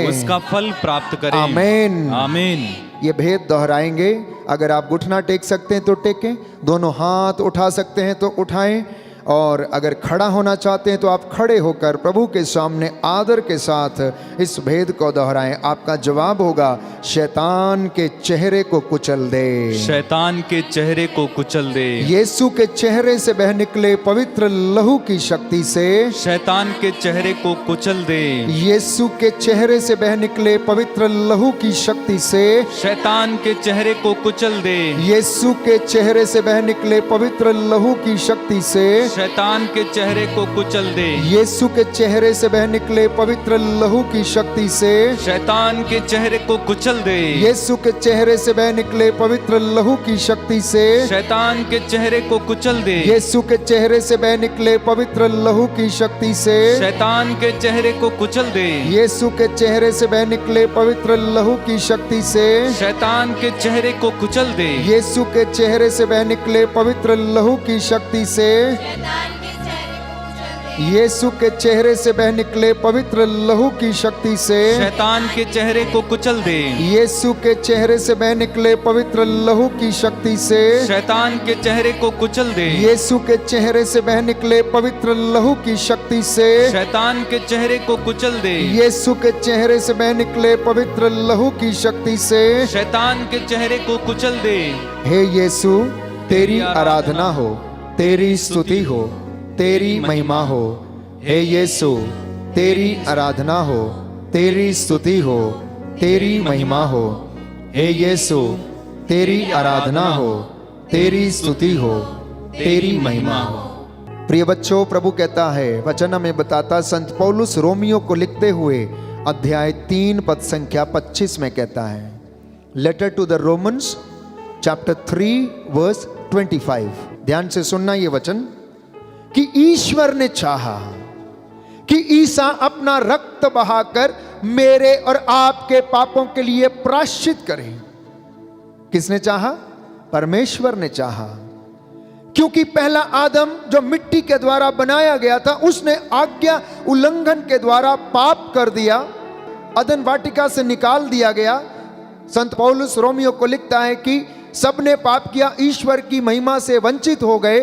आमेन, आमेन। ये भेद दोहराएंगे। अगर आप घुटना टेक सकते हैं तो टेकें, दोनों हाथ उठा सकते हैं तो उठाएं, और अगर खड़ा होना चाहते हैं तो आप खड़े होकर प्रभु के सामने आदर के साथ इस भेद को दोहराएं। आपका जवाब होगा, शैतान के चेहरे को कुचल दे, शैतान के चेहरे को कुचल दे। यीशु के चेहरे से बह निकले पवित्र लहू की शक्ति से शैतान के चेहरे को कुचल दे। यीशु के चेहरे से बह निकले पवित्र लहू की शक्ति से शैतान के चेहरे को कुचल दे। यीशु के चेहरे से बह निकले पवित्र लहू की शक्ति से शैतान के चेहरे को कुचल दे। यीशु के चेहरे से बह निकले पवित्र लहू की शक्ति से शैतान के चेहरे को कुचल दे। यीशु के चेहरे से बह निकले पवित्र लहू की शक्ति से शैतान के चेहरे को कुचल दे। यीशु के चेहरे से बह निकले पवित्र लहू की शक्ति से शैतान के चेहरे को कुचल दे। यीशु के चेहरे से बह निकले पवित्र लहू की शक्ति से शैतान के चेहरे को कुचल दे। यीशु के चेहरे से बह निकले पवित्र लहू की शक्ति से यीशु के चेहरे से बह निकले पवित्र लहू की शक्ति से शैतान के चेहरे को कुचल दे। यीशु के चेहरे से बह निकले पवित्र लहू की शक्ति से शैतान के चेहरे को कुचल दे। यीशु के चेहरे से बह निकले पवित्र लहू की शक्ति से शैतान के चेहरे को कुचल दे। यीशु के चेहरे से बह निकले पवित्र लहू की शक्ति से शैतान के चेहरे को कुचल दे। हे यीशु, तेरी आराधना हो, तेरी स्तुति हो, तेरी महिमा हो। हे यीशु, तेरी आराधना हो, तेरी स्तुति हो, तेरी महिमा हो। हे यीशु, तेरी आराधना हो, तेरी स्तुति हो, तेरी महिमा हो। प्रिय बच्चों, प्रभु कहता है, वचन हमें बताता, संत पौलुस रोमियो को लिखते हुए अध्याय 3 पद संख्या 25 में कहता है, letter to the Romans chapter 3 verse 25। ध्यान से सुनना ये वचन, कि ईश्वर ने चाहा कि ईसा अपना रक्त बहाकर मेरे और आपके पापों के लिए प्रायश्चित करे। किसने चाहा? परमेश्वर ने चाहा। क्योंकि पहला आदम जो मिट्टी के द्वारा बनाया गया था, उसने आज्ञा उल्लंघन के द्वारा पाप कर दिया, अदन वाटिका से निकाल दिया गया। संत पौलुस रोमियो को लिखता है कि सबने पाप किया, ईश्वर की महिमा से वंचित हो गए।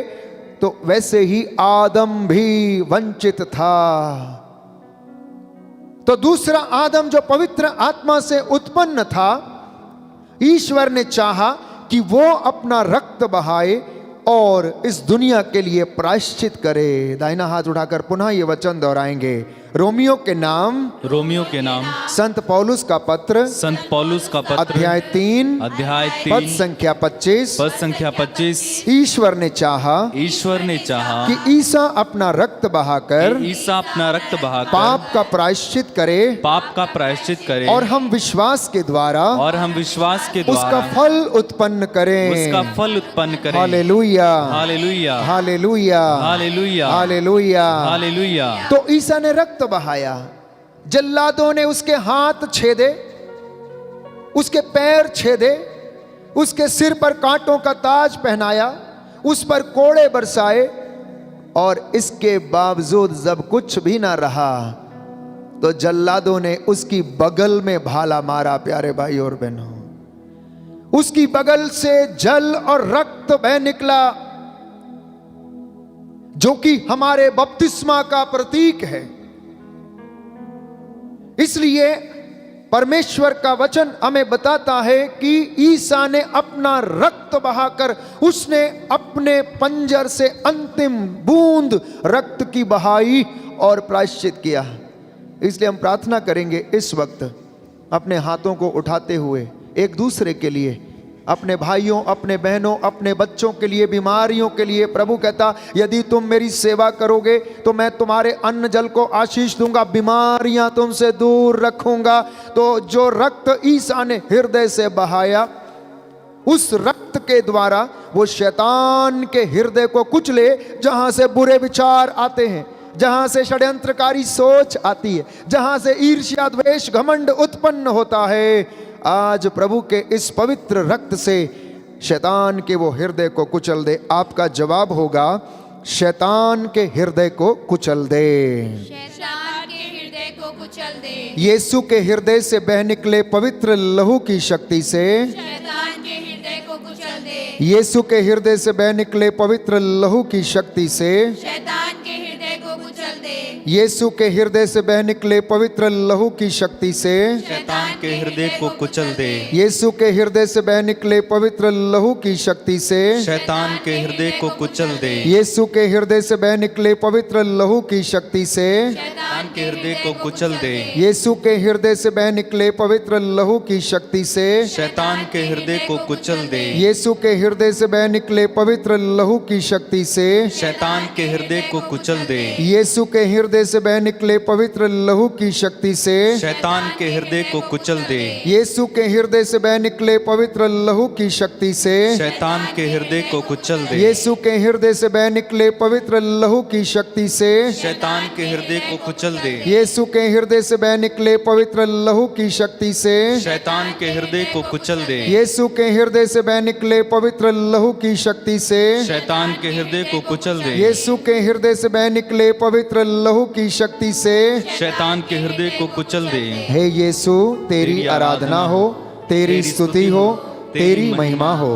तो वैसे ही आदम भी वंचित था। तो दूसरा आदम जो पवित्र आत्मा से उत्पन्न था, ईश्वर ने चाहा कि वो अपना रक्त बहाए और इस दुनिया के लिए प्रायश्चित करे। दाहिना हाथ उठाकर पुनः ये वचन दोहराएंगे, रोमियो के नाम संत पौलुस का पत्र, अध्याय 3 पद संख्या 25। ईश्वर ने चाहा कि ईसा अपना रक्त बहाकर पाप का प्रायश्चित करे और हम विश्वास के द्वारा उसका फल उत्पन्न करें। हालेलुया, हालेलुया, हालेलुया, हालेलुया, हालेलुया। तो ईसा ने रक्त बहाया, जल्लादों ने उसके हाथ छेदे, उसके पैर छेदे, उसके सिर पर कांटों का ताज पहनाया, उस पर कोड़े बरसाए, और इसके बावजूद जब कुछ भी ना रहा तो जल्लादों ने उसकी बगल में भाला मारा। प्यारे भाई और बहनों, उसकी बगल से जल और रक्त बह निकला, जो कि हमारे बपतिस्मा का प्रतीक है। इसलिए परमेश्वर का वचन हमें बताता है कि ईसा ने अपना रक्त बहाकर, उसने अपने पंजर से अंतिम बूंद रक्त की बहाई और प्रायश्चित किया। इसलिए हम प्रार्थना करेंगे इस वक्त, अपने हाथों को उठाते हुए एक दूसरे के लिए, अपने भाइयों, अपने बहनों, अपने बच्चों के लिए, बीमारियों के लिए। प्रभु कहता, यदि तुम मेरी सेवा करोगे तो मैं तुम्हारे अन्न जल को आशीष दूंगा, बीमारियां तुमसे दूर रखूंगा। तो जो रक्त ईसा ने हृदय से बहाया, उस रक्त के द्वारा वो शैतान के हृदय को कुचले, जहां से बुरे विचार आते हैं, जहां से षड्यंत्रकारी सोच आती है, जहां से ईर्ष्या, द्वेष, घमंड उत्पन्न होता है। आज प्रभु के इस पवित्र रक्त से शैतान के वो हृदय को कुचल दे। आपका जवाब होगा, शैतान के हृदय को कुचल दे, शैतान के हृदय को कुचल दे। यीशु के हृदय से बह निकले पवित्र लहू की शक्ति से शैतान के हृदय को कुचल दे। यीशु के हृदय से बह निकले पवित्र लहू की शक्ति से शैतान के हृदय को कुचल दे। यीशु के हृदय से बह निकले पवित्र लहू की शक्ति से शैतान के हृदय को कुचल दे। यीशु के हृदय से बह निकले पवित्र लहू की शक्ति से शैतान के हृदय को कुचल दे। यीशु के हृदय से बह निकले पवित्र लहू की शक्ति से शैतान के हृदय को कुचल दे। यीशु के हृदय से बह निकले पवित्र लहू की शक्ति से शैतान के हृदय को कुचल दे। यीशु के हृदय से बह निकले पवित्र लहू की शक्ति से शैतान के हृदय को कुचल दे। यीशु के हृदय से बह निकले पवित्र लहू की शक्ति से शैतान के हृदय को कुचल दे। यीशु के हृदय से बह निकले पवित्र लहू की शक्ति से शैतान के हृदय को कुचल दे। यीशु के हृदय से बह निकले पवित्र लहू की शक्ति से शैतान के हृदय को कुचल दे। यीशु के हृदय से बह निकले पवित्र लहू की शक्ति से शैतान के हृदय को कुचल दे। यीशु के हृदय से बह निकले पवित्र लहू की शक्ति से शैतान के हृदय को कुचल दे। यीशु के हृदय से बह निकले पवित्र लहू की शक्ति से शैतान के हृदय को कुचल दे। हे यीशु, तेरी आराधना हो, तेरी स्तुति हो, तेरी महिमा हो।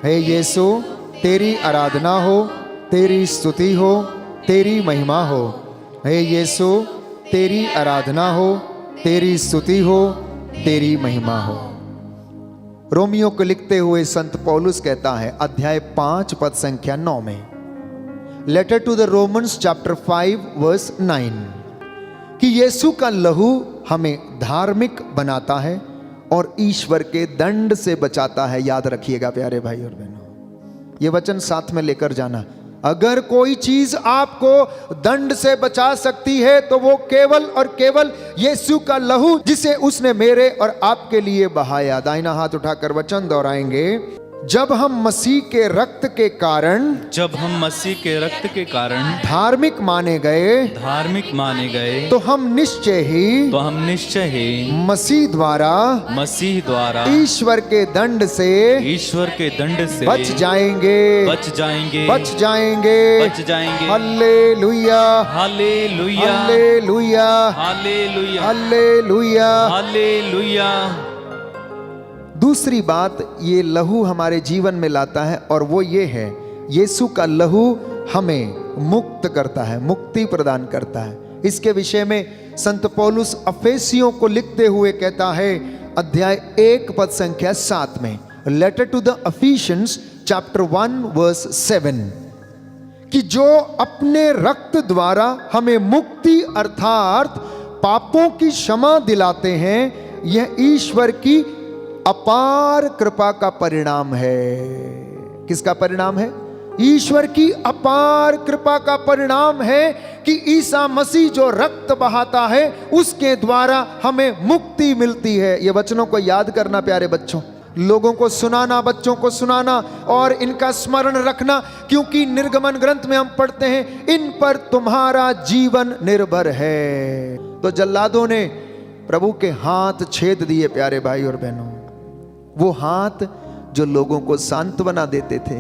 हे यीशु, तेरी आराधना हो, तेरी स्तुति हो, तेरी महिमा हो। हे यीशु, तेरी आराधना हो, तेरी स्तुति हो, तेरी महिमा हो। रोमियो को लिखते हुए संत पौलुस कहता है, अध्याय 5 पद संख्या 9 में, letter to the Romans chapter 5 verse 9, कि यीशु का लहू हमें धार्मिक बनाता है और ईश्वर के दंड से बचाता है। याद रखिएगा प्यारे भाई और बहनों, ये वचन साथ में लेकर जाना। अगर कोई चीज आपको दंड से बचा सकती है तो वो केवल और केवल यीशु का लहू, जिसे उसने मेरे और आपके लिए बहाया। दाहिना हाथ उठाकर वचन दोहराएंगे। जब हम मसीह के रक्त के कारण, जब हम मसीह के रक्त के कारण धार्मिक माने गए, धार्मिक माने गए, तो हम निश्चय ही मसीह द्वारा ईश्वर के दंड से बच जाएंगे। हालेलुया, हालेलुया, हालेलुया, हालेलुया, हालेलुया। हालेलुया। दूसरी बात ये लहू हमारे जीवन में लाता है और वो ये है, यीशु का लहू हमें मुक्त करता है, मुक्ति प्रदान करता है। इसके विषय में संत पौलुस अफेसियों को लिखते हुए कहता है, अध्याय 1 पद संख्या 7 में, letter to the Ephesians chapter 1 verse 7, कि जो अपने रक्त द्वारा हमें मुक्ति अर्थात पापों की क्षमा दिलाते हैं, यह ईश्वर की अपार कृपा का परिणाम है। किसका परिणाम है? ईश्वर की अपार कृपा का परिणाम है कि ईसा मसीह जो रक्त बहाता है उसके द्वारा हमें मुक्ति मिलती है। ये वचनों को याद करना प्यारे बच्चों, लोगों को सुनाना, बच्चों को सुनाना और इनका स्मरण रखना, क्योंकि निर्गमन ग्रंथ में हम पढ़ते हैं, इन पर तुम्हारा जीवन निर्भर है। तो जल्लादों ने प्रभु के हाथ छेद दिए प्यारे भाई और बहनों, वो हाथ जो लोगों को सांत्वना देते थे,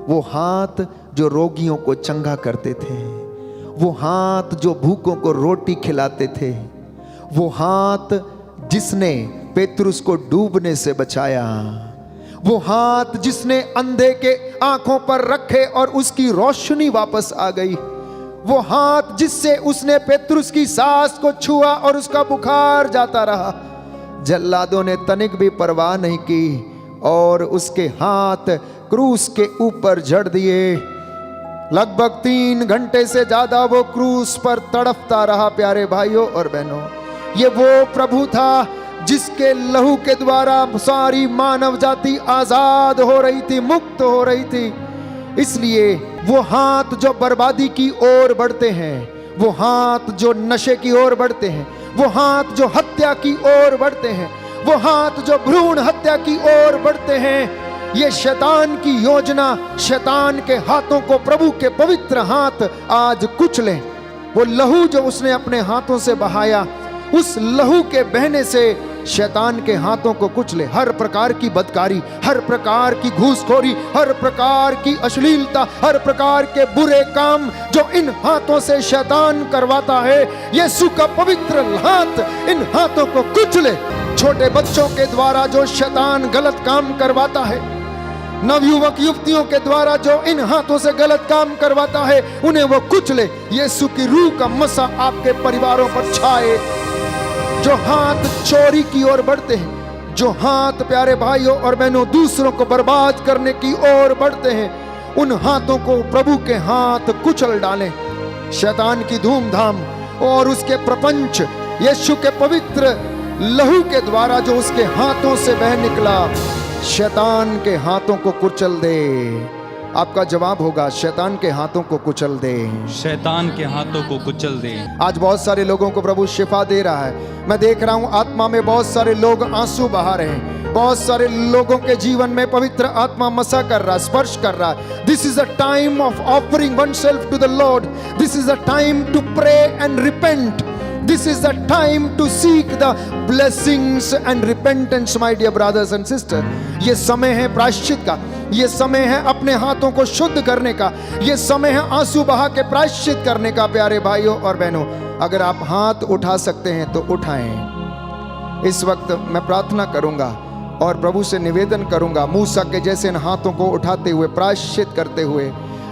वो हाथ जो रोगियों को चंगा करते थे, वो हाथ जो भूखों को रोटी खिलाते थे, वो हाथ जिसने पेतरुस को डूबने से बचाया, वो हाथ जिसने अंधे के आंखों पर रखे और उसकी रोशनी वापस आ गई, वो हाथ जिससे उसने पेतरुस की सांस को छुआ और उसका बुखार जाता रहा। जल्लादों ने तनिक भी परवाह नहीं की और उसके हाथ क्रूस के ऊपर जड़ दिए। लगभग 3 घंटे से ज्यादा वो क्रूस पर तड़पता रहा प्यारे भाइयों और बहनों। ये वो प्रभु था जिसके लहू के द्वारा सारी मानव जाति आजाद हो रही थी, मुक्त हो रही थी। इसलिए वो हाथ जो बर्बादी की ओर बढ़ते हैं, वो हाथ जो नशे की ओर बढ़ते हैं, वो हाथ जो हत्या की ओर बढ़ते हैं, वो हाथ जो भ्रूण हत्या की ओर बढ़ते हैं, ये शैतान की योजना, शैतान के हाथों को प्रभु के पवित्र हाथ आज कुचले। वो लहू जो उसने अपने हाथों से बहाया, उस लहू के बहने से शैतान के हाथों को कुचले। हर प्रकार की बदकारी, हर प्रकार की घूसखोरी, हर प्रकार की अश्लीलता, हर प्रकार के बुरे काम जो इन हाथों से शैतान करवाता है, यीशु का पवित्र हाथ इन हाथों को कुचले। छोटे बच्चों के द्वारा जो शैतान गलत काम करवाता है, नवयुवक युवतियों के द्वारा जो इन हाथों से गलत काम करवाता है, उन्हें वो कुचले। यीशु की रूह का मसा आपके परिवारों पर छाए। जो हाथ चोरी की ओर बढ़ते हैं, जो हाथ प्यारे भाइयों और बहनों दूसरों को बर्बाद करने की ओर बढ़ते हैं, उन हाथों को प्रभु के हाथ कुचल डालें। शैतान की धूमधाम और उसके प्रपंच यीशु के पवित्र लहू के द्वारा जो उसके हाथों से बह निकला, शैतान के हाथों को कुचल दे। आपका जवाब होगा, शैतान के हाथों को कुचल दे, शैतान के हाथों को कुचल दे। आज बहुत सारे लोगों को प्रभु शिफा दे रहा है। मैं देख रहा हूं आत्मा में बहुत सारे लोग आंसू बहा रहे हैं। बहुत सारे लोगों के जीवन में पवित्र आत्मा मसा कर रहा, स्पर्श कर रहा। This is a time of offering oneself to the Lord. This is a time to pray and repent. This is the time to seek the blessings and repentance, my dear brothers and sisters. ये समय है प्रायश्चित का, ये समय है अपने हाथों को शुद्ध करने का, ये समय है आंसू बहा के प्रायश्चित करने का। प्यारे भाइयों और बहनों, अगर आप हाथ उठा सकते हैं तो उठाएं। इस वक्त मैं प्रार्थना करूंगा और प्रभु से निवेदन करूंगा, मूसा के जैसे इन हाथों को उठाते हुए, प्रायश्चित करते हुए,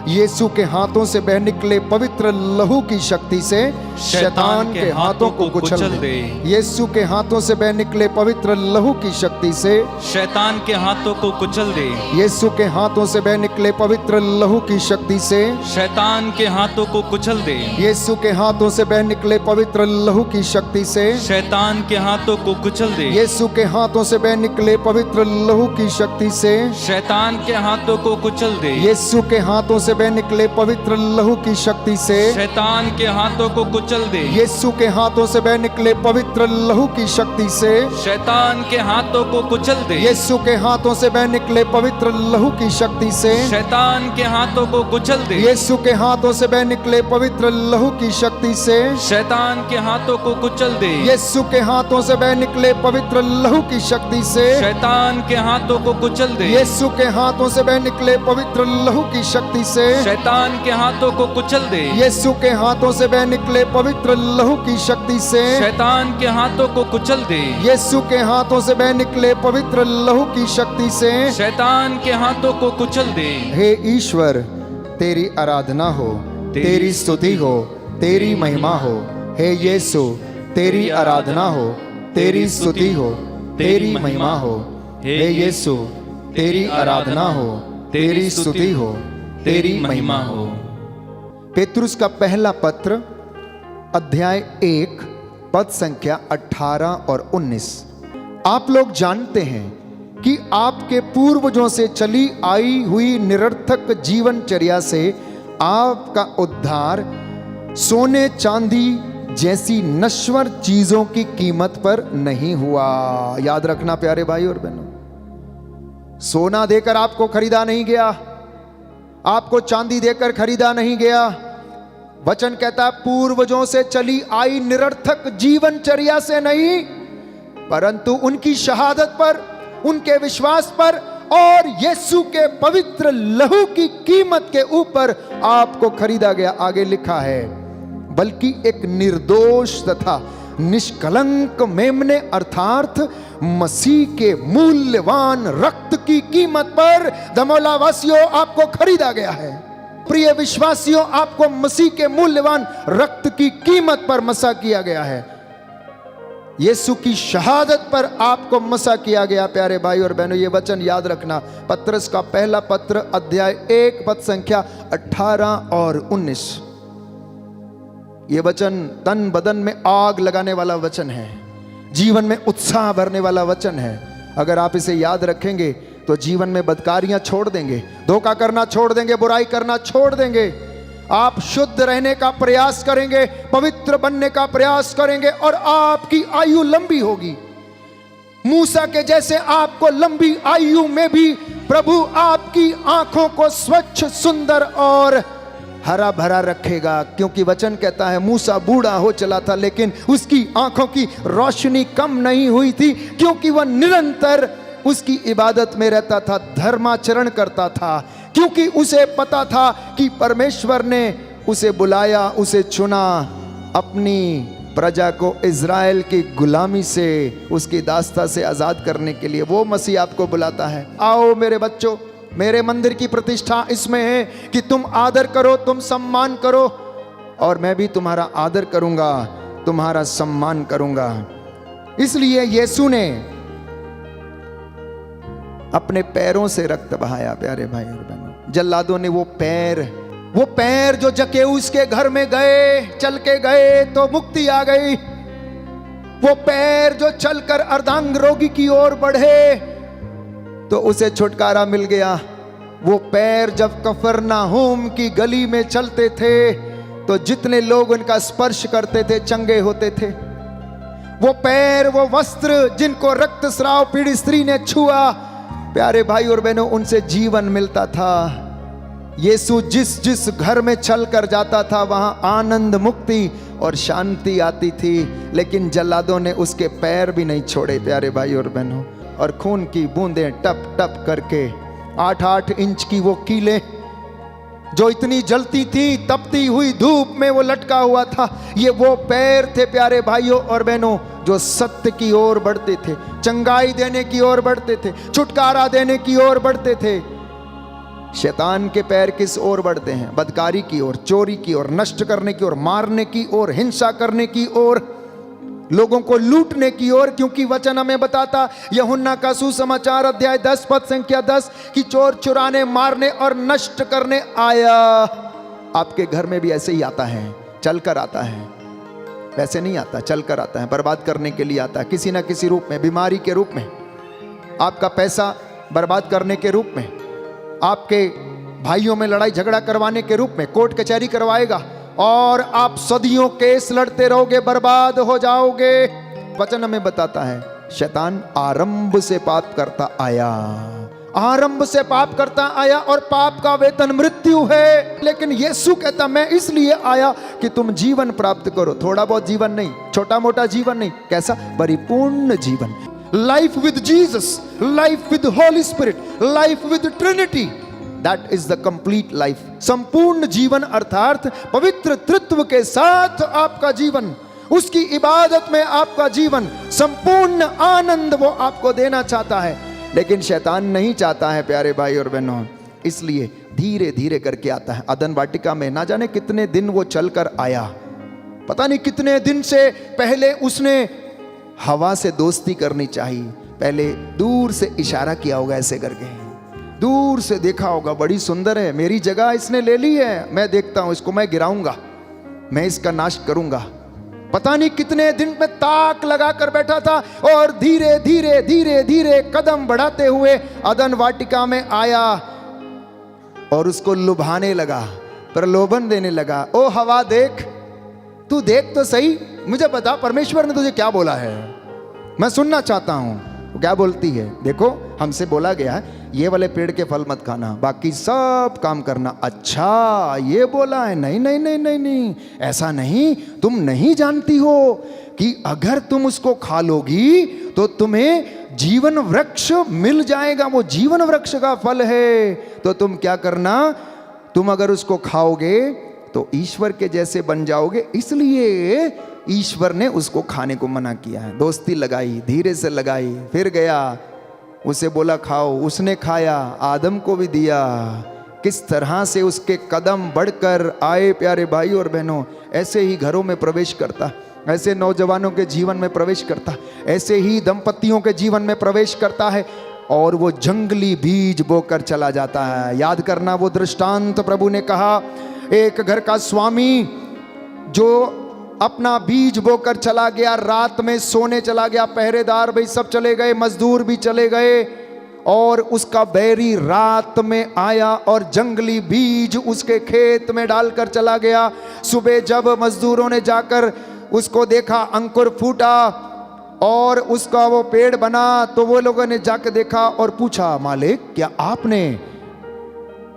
यीशु के हाथों से बह निकले पवित्र लहू की शक्ति से शैतान के हाथों को कुचल दे। यीशु के हाथों से बह निकले पवित्र लहू की शक्ति से शैतान के हाथों को कुचल दे। यीशु के हाथों से बह निकले पवित्र लहू की शक्ति से शैतान के हाथों को कुचल दे। यीशु के हाथों से बह निकले पवित्र लहू की शक्ति से शैतान के हाथों को कुचल दे। यीशु के हाथों से बह निकले पवित्र लहू की शक्ति से शैतान के हाथों को कुचल दे। यीशु के हाथों से बह निकले पवित्र लहू की शक्ति से शैतान के हाथों को कुचल दे। यीशु के हाथों से बह निकले पवित्र लहू की शक्ति से शैतान के हाथों को कुचल दे। यीशु के हाथों से बह निकले पवित्र लहू की शक्ति से शैतान के हाथों को कुचल दे। यीशु के हाथों से बह निकले पवित्र लहू की शक्ति से शैतान के हाथों को कुचल दे। यीशु के हाथों से बह निकले पवित्र लहू की शक्ति से शैतान के हाथों को कुचल दे। यीशु के हाथों से बह निकले पवित्र लहू की शक्ति से शैतान के हाथों को कुचल दे। यीशु के हाथों से बह निकले पवित्र लहू की शक्ति से शैतान के हाथों को कुचल दे। यीशु के हाथों से बह निकले पवित्र लहू की शक्ति से शैतान के हाथों को कुचल दे। हे ईश्वर, तेरी आराधना हो, तेरी स्तुति हो, तेरी महिमा हो। हे यीशु, तेरी आराधना हो, तेरी स्तुति हो, तेरी महिमा हो। हे यीशु, तेरी आराधना हो, तेरी स्तुति हो, तेरी महिमा हो। पेतरुस का पहला पत्र अध्याय 1 पद संख्या 18 और 19। आप लोग जानते हैं कि आपके पूर्वजों से चली आई हुई निरर्थक जीवनचर्या से आपका उद्धार सोने चांदी जैसी नश्वर चीजों की कीमत पर नहीं हुआ। याद रखना प्यारे भाई और बहनों, सोना देकर आपको खरीदा नहीं गया, आपको चांदी देकर खरीदा नहीं गया। वचन कहता है पूर्वजों से चली आई निरर्थक जीवनचर्या से नहीं, परंतु उनकी शहादत पर, उनके विश्वास पर और यीशु के पवित्र लहू की कीमत के ऊपर आपको खरीदा गया। आगे लिखा है, बल्कि एक निर्दोष तथा निष्कलंक मेमने अर्थात मसीह के मूल्यवान रक्त की कीमत पर दमोला वासियों आपको खरीदा गया है। प्रिय विश्वासियों, आपको मसीह के मूल्यवान रक्त की कीमत पर मसा किया गया है। यीशु की शहादत पर आपको मसा किया गया। प्यारे भाई और बहनों, ये वचन याद रखना। पत्रस का पहला पत्र अध्याय 1 पद संख्या 18 और 19। ये वचन तन बदन में आग लगाने वाला वचन है, जीवन में उत्साह भरने वाला वचन है। अगर आप इसे याद रखेंगे तो जीवन में बदकारियां छोड़ देंगे, धोखा करना छोड़ देंगे, बुराई करना छोड़ देंगे। आप शुद्ध रहने का प्रयास करेंगे, पवित्र बनने का प्रयास करेंगे और आपकी आयु लंबी होगी। मूसा के जैसे आपको लंबी आयु में भी प्रभु आपकी आंखों को स्वच्छ, सुंदर और हरा भरा रखेगा। क्योंकि वचन कहता है मूसा बूढ़ा हो चला था, लेकिन उसकी आंखों की रोशनी कम नहीं हुई थी, क्योंकि वह निरंतर उसकी इबादत में रहता था, धर्माचरण करता था। क्योंकि उसे पता था कि परमेश्वर ने उसे बुलाया, उसे चुना अपनी प्रजा को इज़राइल की गुलामी से, उसकी दास्ता से आज़ाद करने के लिए। वो मसीह आपको बुलाता है, आओ मेरे बच्चों, मेरे मंदिर की प्रतिष्ठा इसमें है कि तुम आदर करो, तुम सम्मान करो, और मैं भी तुम्हारा आदर करूंगा, तुम्हारा सम्मान करूंगा। इसलिए यीशु ने अपने पैरों से रक्त बहाया। प्यारे भाई और बहनों, जल्लादों ने वो पैर जो जकेऊस के घर में गए, चल के गए तो मुक्ति आ गई। वो पैर जो चलकर अर्धांग रोगी की ओर बढ़े तो उसे छुटकारा मिल गया। वो पैर जब कफरनाहूम की गली में चलते थे तो जितने लोग उनका स्पर्श करते थे चंगे होते थे। वो पैर, वो वस्त्र जिनको रक्तस्राव पीड़ित स्त्री ने छुआ, प्यारे भाई और बहनों, उनसे जीवन मिलता था। यीशु जिस घर में चल कर जाता था वहां आनंद, मुक्ति और शांति आती थी। लेकिन जल्लादों ने उसके पैर भी नहीं छोड़े प्यारे भाई और बहनों, और खून की बूंदें टप टप करके 8-8 इंच की वो कीलें जो इतनी जलती थी, तपती हुई धूप में वो लटका हुआ था, ये वो पैर थे प्यारे भाइयों और बहनों जो सत्य की ओर बढ़ते थे, चंगाई देने की ओर बढ़ते थे, छुटकारा देने की ओर बढ़ते थे। शैतान के पैर किस ओर बढ़ते हैं? बदकारी की ओर, चोरी की ओर, नष्ट करने की ओर, मारने की ओर, हिंसा करने की ओर, लोगों को लूटने की ओर। क्योंकि वचन हमें बताता, यूहन्ना का सुसमाचार अध्याय 10 पद संख्या 10 कि चोर चुराने, मारने और नष्ट करने आया। आपके घर में भी ऐसे ही आता है, चलकर आता है, वैसे नहीं आता, चलकर आता है, बर्बाद करने के लिए आता है, किसी ना किसी रूप में, बीमारी के रूप में, आपका पैसा बर्बाद करने के रूप में, आपके भाइयों में लड़ाई झगड़ा करवाने के रूप में, कोर्ट कचहरी करवाएगा और आप सदियों केस लड़ते रहोगे, बर्बाद हो जाओगे। वचन हमें बताता है शैतान आरंभ से पाप करता आया, आरंभ से पाप करता आया और पाप का वेतन मृत्यु है। लेकिन यीशु कहता मैं इसलिए आया कि तुम जीवन प्राप्त करो। थोड़ा बहुत जीवन नहीं, छोटा मोटा जीवन नहीं, कैसा? परिपूर्ण जीवन। Life with Jesus, life with Holi spirit, life with Trinity, that is the complete life. संपूर्ण जीवन अर्थात पवित्र तृत्व के साथ आपका जीवन, उसकी इबादत में आपका जीवन, संपूर्ण आनंद वो आपको देना चाहता है। लेकिन शैतान नहीं चाहता है प्यारे भाई और बहनों, इसलिए धीरे धीरे करके आता है। अदन वाटिका में ना जाने कितने दिन वो चलकर आया, पता नहीं कितने दिन से पहले उसने हवा से दोस्ती करनी चाहिए। पहले दूर से इशारा किया होगा, ऐसे करके दूर से देखा होगा, बड़ी सुंदर है, मेरी जगह इसने ले ली है, मैं देखता हूं इसको, मैं गिराऊंगा, मैं इसका नाश करूंगा। पता नहीं कितने दिन में ताक लगा कर बैठा था और धीरे धीरे धीरे धीरे कदम बढ़ाते हुए अदन वाटिका में आया और उसको लुभाने लगा, प्रलोभन देने लगा। ओ हवा देख, तू देख तो सही, मुझे बता परमेश्वर ने तुझे क्या बोला है, मैं सुनना चाहता हूं। वो क्या बोलती है? देखो हमसे बोला गया है ये वाले पेड़ के फल मत खाना, बाकी सब काम करना। अच्छा ये बोला है? नहीं नहीं नहीं नहीं नहीं, ऐसा नहीं, तुम नहीं जानती हो कि अगर तुम उसको खा लोगी तो तुम्हें जीवन वृक्ष मिल जाएगा, वो जीवन वृक्ष का फल है। तो तुम क्या करना, तुम अगर उसको खाओगे तो ईश्वर के जैसे बन जाओगे, इसलिए ईश्वर ने उसको खाने को मना किया है। दोस्ती लगाई, धीरे से लगाई, फिर गया उसे बोला खाओ, उसने खाया, आदम को भी दिया। किस तरह से उसके कदम बढ़कर आए प्यारे भाई और बहनों। ऐसे ही घरों में प्रवेश करता, ऐसे नौजवानों के जीवन में प्रवेश करता, ऐसे ही दंपतियों के जीवन में प्रवेश करता है और वो जंगली बीज बोकर चला जाता है। याद करना वो दृष्टांत प्रभु ने कहा, एक घर का स्वामी जो अपना बीज बोकर चला गया, रात में सोने चला गया, पहरेदार भाई सब चले गए, मजदूर भी चले गए, और उसका बैरी रात में आया और जंगली बीज उसके खेत में डालकर चला गया। सुबह जब मजदूरों ने जाकर उसको देखा, अंकुर फूटा और उसका वो पेड़ बना, तो वो लोगों ने जाकर देखा और पूछा, मालिक क्या आपने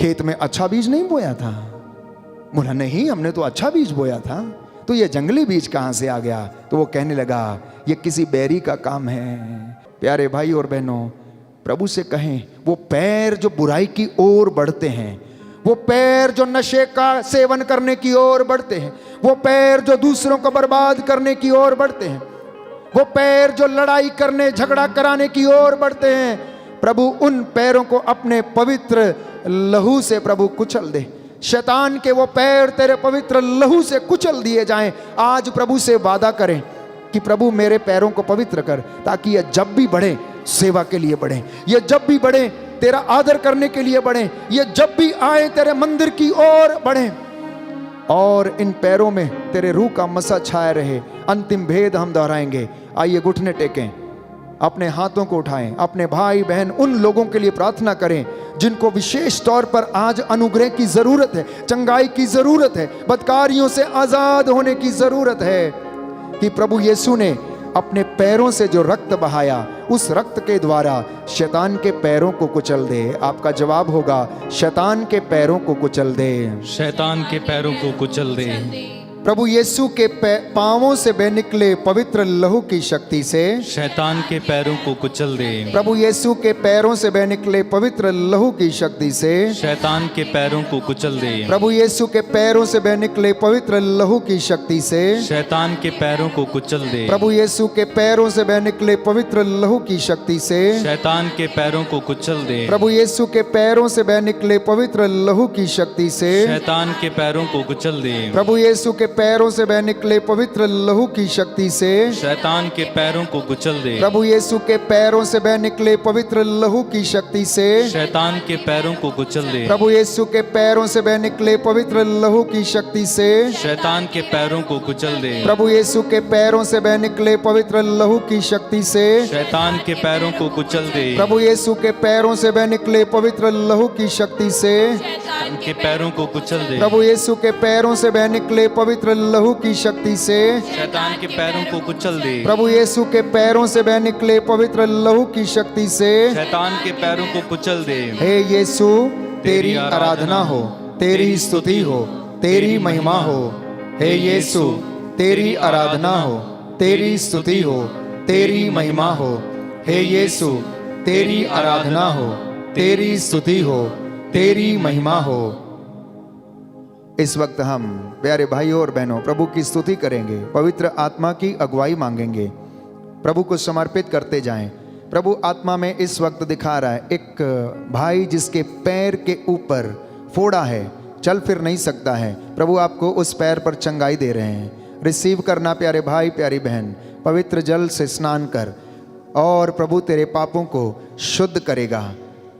खेत में अच्छा बीज नहीं बोया था? बोला नहीं, हमने तो अच्छा बीज बोया था, तो ये जंगली बीज कहां से आ गया? तो वो कहने लगा ये किसी बैरी का काम है। प्यारे भाई और बहनों, प्रभु से कहें, वो पैर जो बुराई की ओर बढ़ते हैं, वो पैर जो नशे का सेवन करने की ओर बढ़ते हैं, वो पैर जो दूसरों को बर्बाद करने की ओर बढ़ते हैं, वो पैर जो लड़ाई करने झगड़ा कराने की ओर बढ़ते हैं, प्रभु उन पैरों को अपने पवित्र लहू से प्रभु कुचल दे। शैतान के वो पैर तेरे पवित्र लहू से कुचल दिए जाएं। आज प्रभु से वादा करें कि प्रभु मेरे पैरों को पवित्र कर, ताकि ये जब भी बढ़े सेवा के लिए बढ़े, ये जब भी बढ़े तेरा आदर करने के लिए बढ़े, ये जब भी आए तेरे मंदिर की ओर बढ़े, और इन पैरों में तेरे रूह का मसा छाया रहे। अंतिम भेद हम दोहराएंगे। आइए घुटने टेकें, अपने हाथों को उठाएं, अपने भाई बहन उन लोगों के लिए प्रार्थना करें जिनको विशेष तौर पर आज अनुग्रह की जरूरत है, चंगाई की जरूरत है, बदकारियों से आजाद होने की जरूरत है, कि प्रभु यीशु ने अपने पैरों से जो रक्त बहाया, उस रक्त के द्वारा शैतान के पैरों को कुचल दे। आपका जवाब होगा, शैतान के पैरों को कुचल दे, शैतान के पैरों को कुचल दे। प्रभु यीशु के पांवों से बह निकले पवित्र लहू की शक्ति से शैतान के पैरों को कुचल दे। प्रभु यीशु के पैरों से बह निकले पवित्र लहू की शक्ति से शैतान के पैरों को कुचल दे। प्रभु यीशु के पैरों से बह निकले पवित्र लहू की शक्ति से शैतान के पैरों को कुचल दे। प्रभु यीशु के पैरों से बह निकले पवित्र लहू की शक्ति से शैतान के पैरों को कुचल दे। प्रभु यीशु के पैरों से बह निकले पवित्र लहू की शक्ति से शैतान के पैरों को कुचल दे। प्रभु यीशु के पैरों से बह निकले पवित्र लहू की शक्ति से शैतान के पैरों को कुचल दे। प्रभु यीशु के पैरों से बह निकले पवित्र लहू की शक्ति से शैतान के पैरों को कुचल दे। प्रभु यीशु के पैरों से बह निकले पवित्र लहू की शक्ति से शैतान के पैरों को कुचल दे। प्रभु यीशु के पैरों से बह निकले पवित्र लहू की शक्ति से शैतान के पैरों को कुचल दे। प्रभु यीशु के पैरों से बह निकले पवित्र लहू की शक्ति से शैतान के पैरों को कुचल दे। प्रभु यीशु के पैरों से बह निकले पवित्र लहू की शक्ति से शैतान के पैरों को कुचल दे। प्रभु यीशु के पैरों से बह निकले पवित्र लहू की शक्ति से शैतान के पैरों को कुचल दे। हे यीशु तेरी आराधना हो, तेरी स्तुति हो, तेरी महिमा हो। हे यीशु तेरी आराधना हो, तेरी स्तुति हो, तेरी महिमा हो। हे यीशु तेरी आराधना हो, तेरी स्तुति हो, तेरी महिमा हो। इस वक्त हम प्यारे भाइयों और बहनों प्रभु की स्तुति करेंगे, पवित्र आत्मा की अगुवाई मांगेंगे, प्रभु को समर्पित करते जाएं। प्रभु आत्मा में इस वक्त दिखा रहा है एक भाई जिसके पैर के ऊपर फोड़ा है, चल फिर नहीं सकता है। प्रभु आपको उस पैर पर चंगाई दे रहे हैं। रिसीव करना प्यारे भाई प्यारी बहन, पवित्र जल से स्नान कर और प्रभु तेरे पापों को शुद्ध करेगा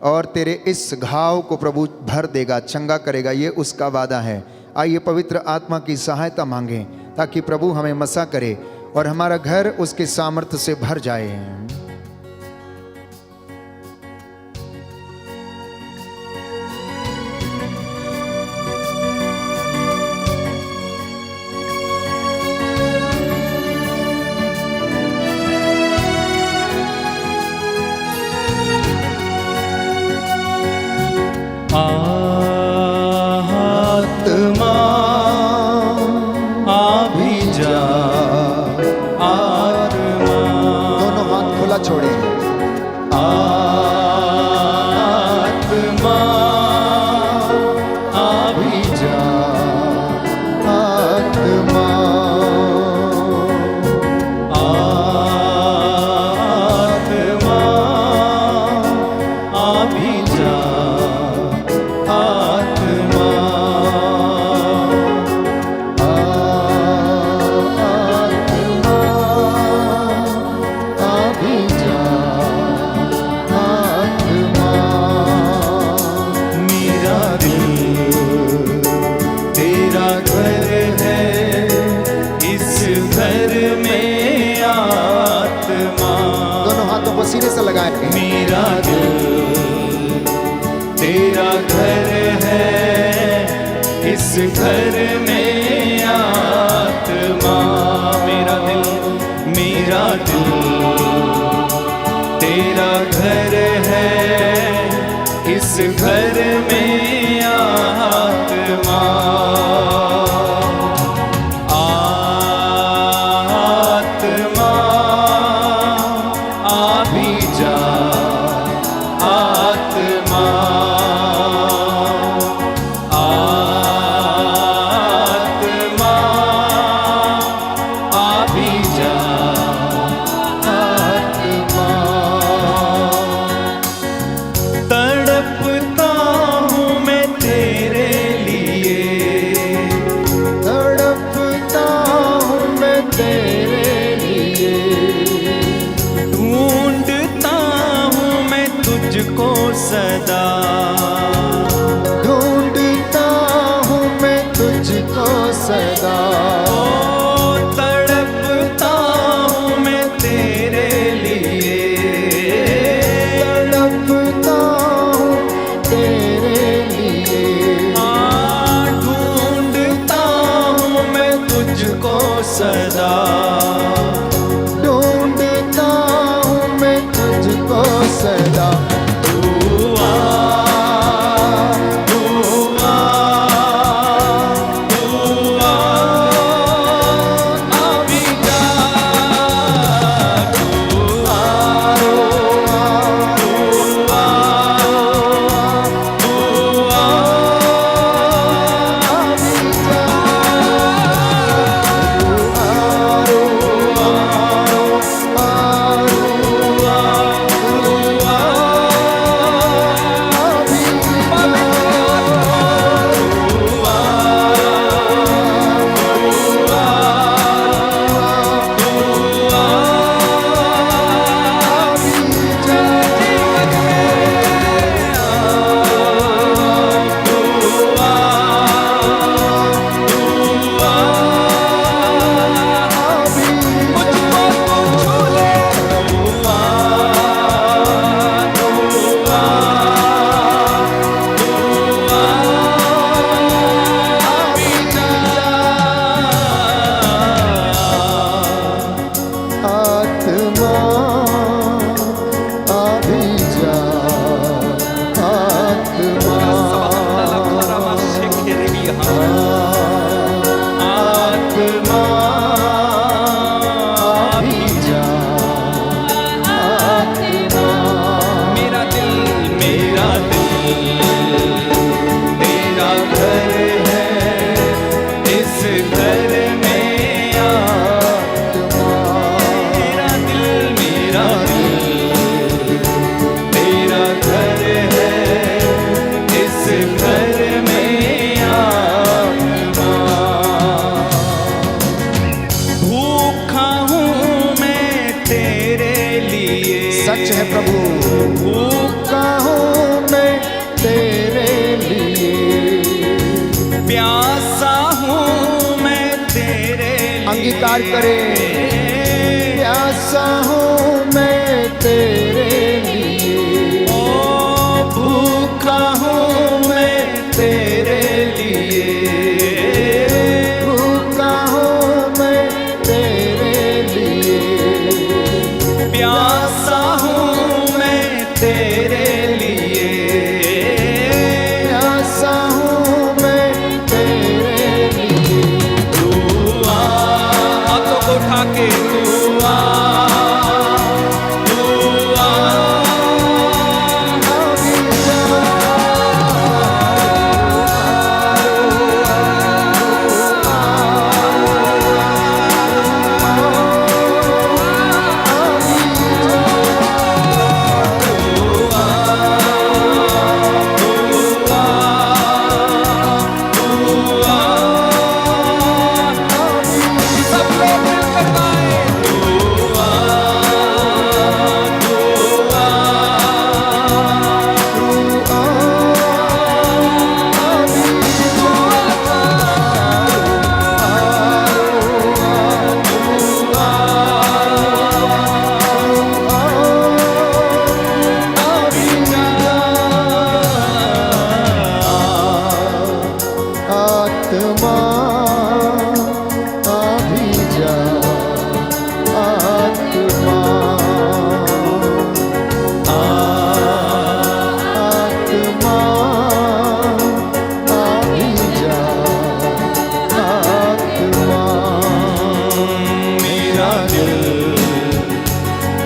और तेरे इस घाव को प्रभु भर देगा, चंगा करेगा। ये उसका वादा है। आइए पवित्र आत्मा की सहायता मांगें ताकि प्रभु हमें मसा करे और हमारा घर उसके सामर्थ्य से भर जाए। आत्मा आ भी जा, आत्मा। दोनों हाथ खुला छोड़े। आत्मा आ भी जा, आत्मा आत्मा आ भी जा, आत्मा अभी जा, आत्मा। मेरा दिल तेरा घर है, इस घर में आत्मा। दोनों हाथों को सीने से लगाए। मेरा दिल तेरा घर है, इस घर में आत्मा। मेरा दिल तेरा घर है, इस घर में आत्मा। आत्मा आ भी जा, आत्मा आत्मा आ भी जा, आत्मा तड़पता हूँ मैं तेरे लिए, तड़पता हूँ मैं तेरे लिए। ढूंढता हूँ मैं तुझको सदा, ढूंढता हूँ मैं तुझको सदा। ओ तड़पता हूँ मैं तेरे लिए, तड़पता हूँ तेरे लिए। ढूंढता हूँ मैं तुझको सदा, ढूंढता हूँ मैं तुझको सदा। तू आ, तू आ, तू आ, सच है प्रभु, भूखा हूँ मैं तेरे लिए, प्यासा हूँ मैं तेरे लिए। अंगीकार करें, प्यासा हूँ मैं तेरे लिए, ओ भूखा हूँ मैं तेरे लिए, भूखा हूँ मैं तेरे लिए, प्यासा हूँ मैं तेरे लिए, प्यासा हूँ मैं तेरे लिए। तू आ, हाथों को उठा के तू आ, तू आ, सब लोग मिलकर गाएं। तू आ, तू आ, आत्मा अभी जा, आत्मा आत्मा अभी जा, आत्मा। मेरा दिल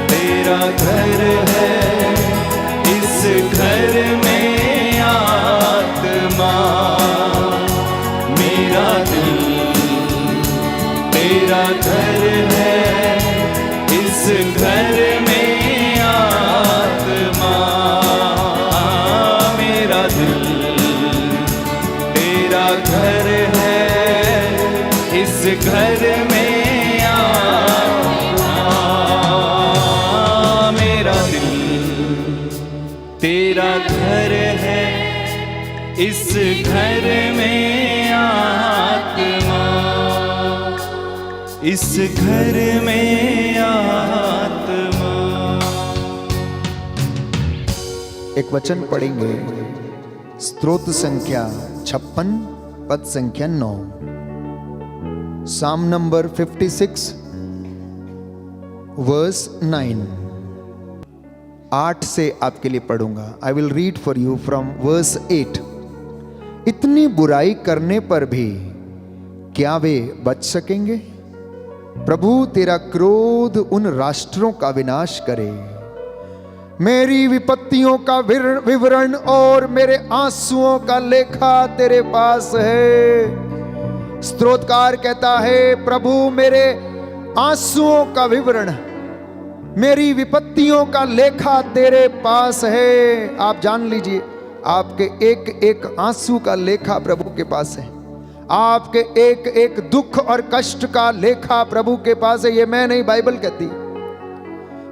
तेरा घर है, इस घर में आत्मा। मेरा दिल तेरा घर है, इस घर में आत्मा। मेरा दिल तेरा घर है, इस घर में आत्मा। मेरा दिल तेरा घर है, इस घर में आत्मा, इस घर में आत्मा। एक वचन पढ़ेंगे, स्तोत्र संख्या 56 पद संख्या 9, साम नंबर 56 वर्स 9। 8 से आपके लिए पढ़ूंगा। I will read for you from verse 8। इतनी बुराई करने पर भी क्या वे बच सकेंगे? प्रभु तेरा क्रोध उन राष्ट्रों का विनाश करे। मेरी विपत्तियों का विवरण और मेरे आंसुओं का लेखा तेरे पास है। स्तोत्रकार कहता है, प्रभु मेरे आंसुओं का विवरण, मेरी विपत्तियों का लेखा तेरे पास है। आप जान लीजिए, आपके एक एक आंसू का लेखा प्रभु के पास है। आपके एक एक दुख और कष्ट का लेखा प्रभु के पास है। ये मैं नहीं, बाइबल कहती।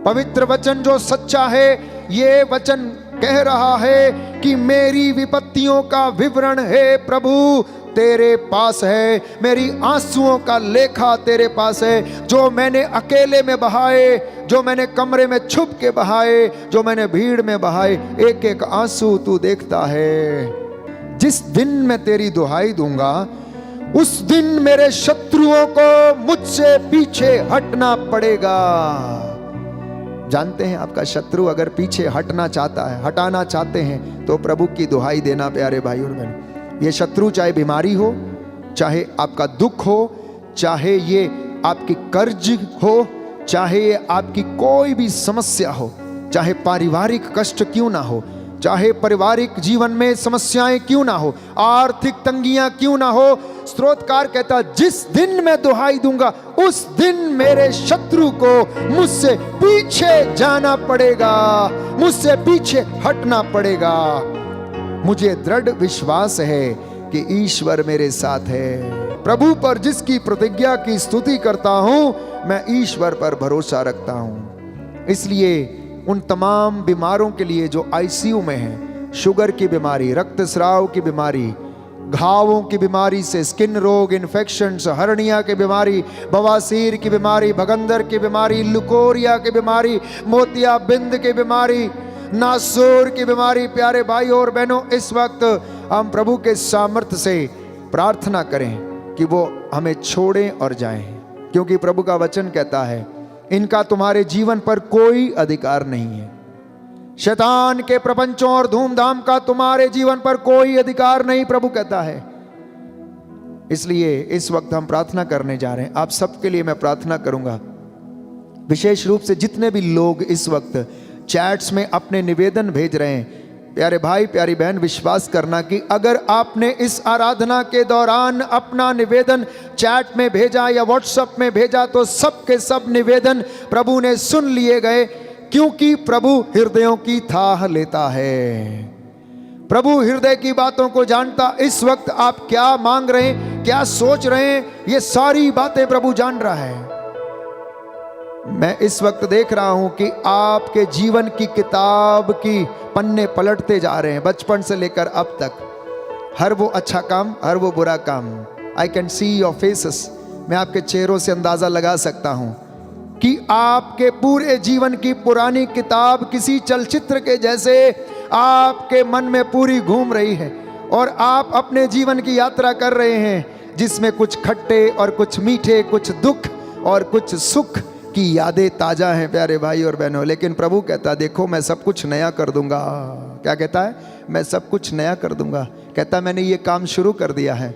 पवित्र वचन जो सच्चा है, ये वचन कह रहा है कि मेरी विपत्तियों का विवरण है प्रभु तेरे पास है। मेरी आंसुओं का लेखा तेरे पास है। जो मैंने अकेले में बहाए, जो मैंने कमरे में छुप के बहाए, जो मैंने भीड़ में बहाए, एक एक आंसू तू देखता है। जिस दिन मैं तेरी दुहाई दूंगा, उस दिन मेरे शत्रुओं को मुझसे पीछे हटना पड़ेगा। जानते हैं, आपका शत्रु अगर पीछे हटना चाहता है, हटाना चाहते हैं, तो प्रभु की दुहाई देना प्यारे भाई और बहन। ये शत्रु चाहे बीमारी हो, चाहे आपका दुख हो, चाहे ये आपकी कर्ज हो, चाहे ये आपकी कोई भी समस्या हो, चाहे पारिवारिक कष्ट क्यों ना हो, चाहे पारिवारिक जीवन में समस्याएं क्यों ना हो, आर्थिक तंगियां क्यों ना हो, स्तोत्रकार कहता, जिस दिन मैं दुहाई दूंगा, उस दिन मेरे शत्रु को मुझसे पीछे जाना पड़ेगा, मुझसे पीछे हटना पड़ेगा। मुझे दृढ़ विश्वास है कि ईश्वर मेरे साथ है। प्रभु पर जिसकी प्रतिज्ञा की स्तुति करता हूं, मैं ईश्वर पर भरोसा रखता हूं। इसलिए उन तमाम बीमारों के लिए जो आईसीयू में हैं, शुगर की बीमारी, रक्तस्राव की बीमारी, घावों की बीमारी से, स्किन रोग, इन्फेक्शंस, हर्निया की बीमारी, बवासीर की बीमारी, भगंदर की बीमारी, लुकोरिया की बीमारी, मोतियाबिंद की बीमारी, नासूर की बीमारी। प्यारे भाई और बहनों, इस वक्त हम प्रभु के सामर्थ्य से प्रार्थना करें कि वो हमें छोड़ें और जाएं, क्योंकि प्रभु का वचन कहता है इनका तुम्हारे जीवन पर कोई अधिकार नहीं है। शैतान के प्रपंचों और धूमधाम का तुम्हारे जीवन पर कोई अधिकार नहीं, प्रभु कहता है। इसलिए इस वक्त हम प्रार्थना करने जा रहे हैं। आप सबके लिए मैं प्रार्थना करूंगा, विशेष रूप से जितने भी लोग इस वक्त चैट्स में अपने निवेदन भेज रहे हैं। प्यारे भाई प्यारी बहन, विश्वास करना कि अगर आपने इस आराधना के दौरान अपना निवेदन चैट में भेजा या व्हाट्सएप में भेजा तो सब के सब निवेदन प्रभु ने सुन लिए गए, क्योंकि प्रभु हृदयों की थाह लेता है। प्रभु हृदय की बातों को जानता। इस वक्त आप क्या मांग रहे हैं, क्या सोच रहे हैं, ये सारी बातें प्रभु जान रहा है। मैं इस वक्त देख रहा हूं कि आपके जीवन की किताब की पन्ने पलटते जा रहे हैं, बचपन से लेकर अब तक। हर वो अच्छा काम, हर वो बुरा काम। I can see your faces. मैं आपके चेहरों से अंदाजा लगा सकता हूं कि आपके पूरे जीवन की पुरानी किताब किसी चलचित्र के जैसे आपके मन में पूरी घूम रही है, और आप अपने जीवन की यात्रा कर रहे हैं, जिसमें कुछ खट्टे और कुछ मीठे, कुछ दुख और कुछ सुख की यादें ताजा हैं प्यारे भाई और बहनों। लेकिन प्रभु कहता है देखो मैं सब कुछ नया कर दूंगा। क्या कहता है? मैं सब कुछ नया कर दूंगा। कहता मैंने ये काम शुरू कर दिया है,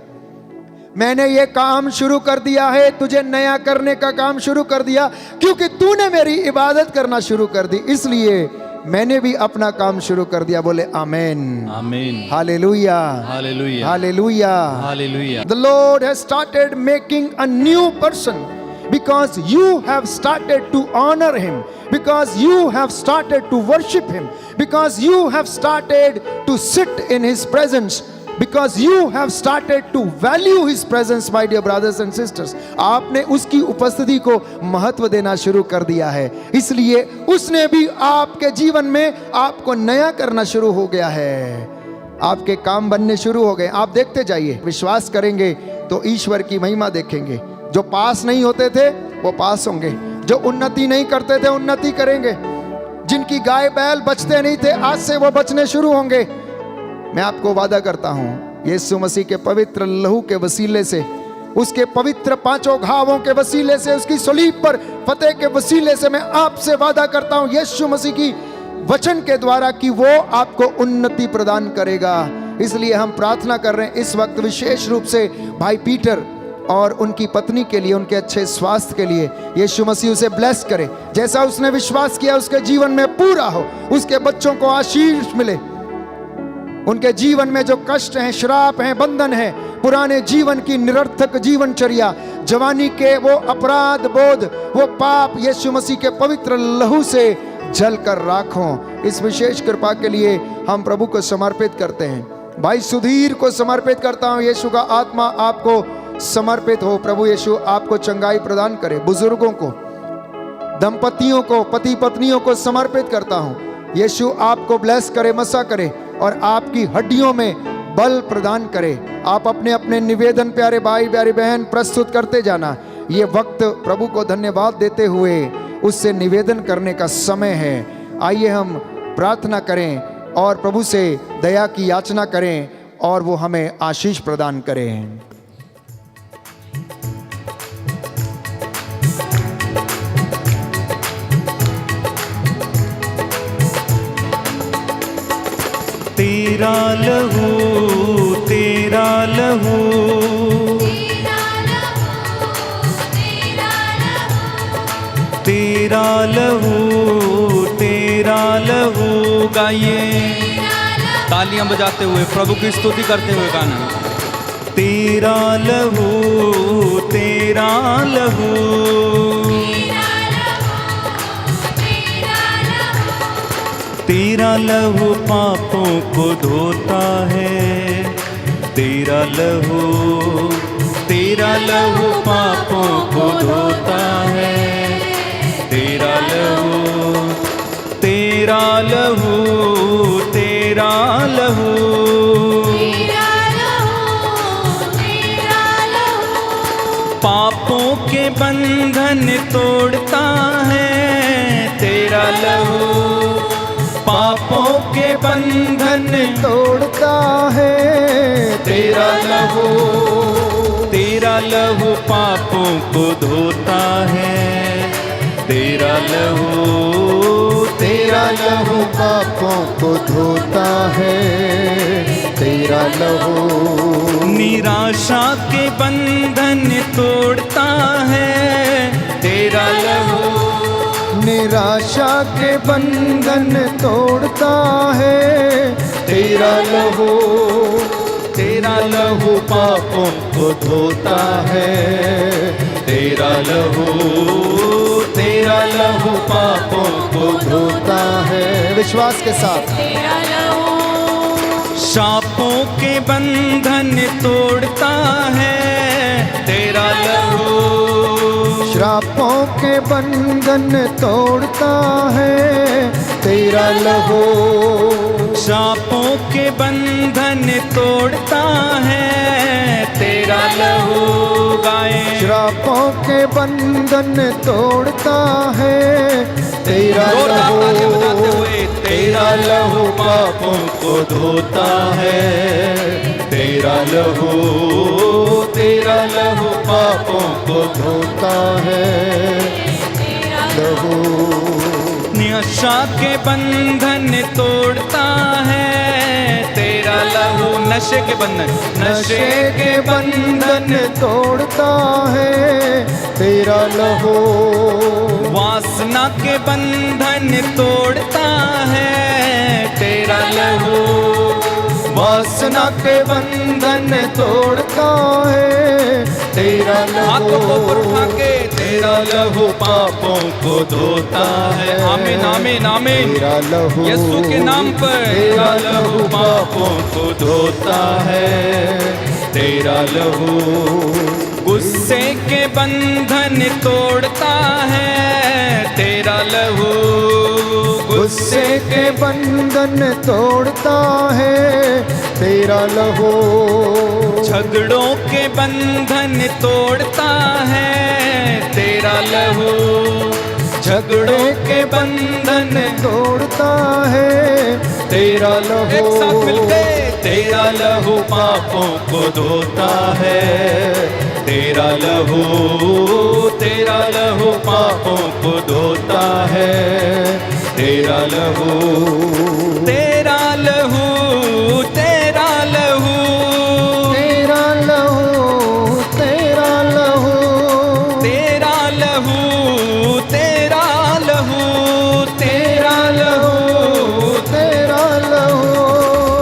मैंने ये काम शुरू कर दिया है, तुझे नया करने का काम शुरू कर दिया, क्योंकि तूने मेरी इबादत करना शुरू कर दी, इसलिए मैंने भी अपना काम शुरू कर दिया। बोले आमीन, आमीन, हालेलुया, हालेलुया, हालेलुया, hallelujah. The Lord has started making a new person because you have started to honor him, because you have started to worship him, because you have started to sit in his presence, because you have started to value his presence, my dear brothers and sisters. आपने उसकी उपस्थिति को महत्व देना शुरू कर दिया है, इसलिए उसने भी आपके जीवन में आपको नया करना शुरू हो गया है। आपके काम बनने शुरू हो गए। आप देखते जाइए, विश्वास करेंगे तो ईश्वर की महिमा देखेंगे। जो पास नहीं होते थे वो पास होंगे, जो उन्नति नहीं करते थे उन्नति करेंगे, जिनकी गाय बैल बचते नहीं थे आज से वो बचने शुरू होंगे। मैं आपको वादा करता हूं, यीशु मसीह के पवित्र लहू के वसीले से, उसके पवित्र पांचों घावों के वसीले से, उसकी सलीब पर फतेह के वसीले से मैं आपसे वादा करता हूं यीशु मसीह की वचन के द्वारा कि वो आपको उन्नति प्रदान करेगा। इसलिए हम प्रार्थना कर रहे हैं इस वक्त विशेष रूप से भाई पीटर और उनकी पत्नी के लिए, उनके अच्छे स्वास्थ्य के लिए यीशु मसीह उसे ब्लेस करे। जैसा उसने विश्वास किया उसके जीवन में पूरा हो, उसके बच्चों को आशीष मिले। उनके जीवन में जो कष्ट हैं, श्राप हैं, बंधन हैं, पुराने जीवन की निरर्थक जीवनचर्या, जवानी के वो अपराध बोध, वो पाप यीशु मसीह के पवित्र लहू से जल कर राखों। इस विशेष कृपा के लिए हम प्रभु को समर्पित करते हैं। भाई सुधीर को समर्पित करता हूं। यीशु का आत्मा आपको समर्पित हो। प्रभु यीशु आपको चंगाई प्रदान करे। बुजुर्गों को, दंपतियों को, पति पत्नियों को समर्पित करता हूं। यीशु आपको ब्लेस करे, मसा करे और आपकी हड्डियों में बल प्रदान करे। आप अपने अपने निवेदन प्यारे भाई प्यारी बहन प्रस्तुत करते जाना। ये वक्त प्रभु को धन्यवाद देते हुए उससे निवेदन करने का समय है। आइए हम प्रार्थना करें और प्रभु से दया की याचना करें और वो हमें आशीष प्रदान करें। तेरा लहू, तेरा लहू, तेरा लहू, तेरा लहू। गाइए तालियां बजाते हुए, प्रभु की स्तुति करते हुए गाना। तेरा लहू, तेरा लहू, तेरा लहू पापों को धोता है। तेरा लहू, तेरा लहू पापों को धोता है। तेरा लहू, तेरा लहू तेरा लहू तेरा लहू पापों के बंधन तोड़ता है तेरा लहू पापों के बंधन तोड़ता है तेरा लहू पापों को धोता है तेरा लहू पापों को धोता है तेरा लहू निराशा के बंधन तोड़ता है तेरा लहू निराशा के बंधन तोड़ता है तेरा लहू पापों को धोता है तेरा लहू पापों को धोता है। विश्वास के साथ तेरा लहू शापों के बंधन तोड़ता है तेरा लहू श्रापों के बंधन तोड़ता है तेरा लहू शापों के बंधन तोड़ता है तेरा लहू गाए श्रापों के बंधन तोड़ता है तेरा लहू तेरा लहू पापों को धोता है तेरा लहू पापों को धोता है लहू नशा के बंधन तोड़ता है तेरा लहू नशे के बंधन तोड़ता है तेरा लहू वासना के बंधन तोड़ता है तेरा लहू वासना के बंधन तोड़ता है तेरा हाथों को ऊपर लहू उठा के तेरा लहू पापों को धोता है आमीन आमीन आमीन तेरा लहू यीशु के नाम पर तेरा लहू पापों को धोता है तेरा लहू गुस्से के बंधन तोड़ता है तेरा लहू गुस्से के बंधन तोड़ता है तेरा लहू झगड़ों के बंधन तोड़ता है तेरा लहू झगड़ों के बंधन तोड़ता है तेरा लहू एक साथ मिलके तेरा लहू पापों को धोता है तेरा लहू पापों को धोता है तेरा लहू तेरा लहू तेरा लहू तेरा लहू तेरा लहू तेरा लहू तेरा लहू तेरा लहू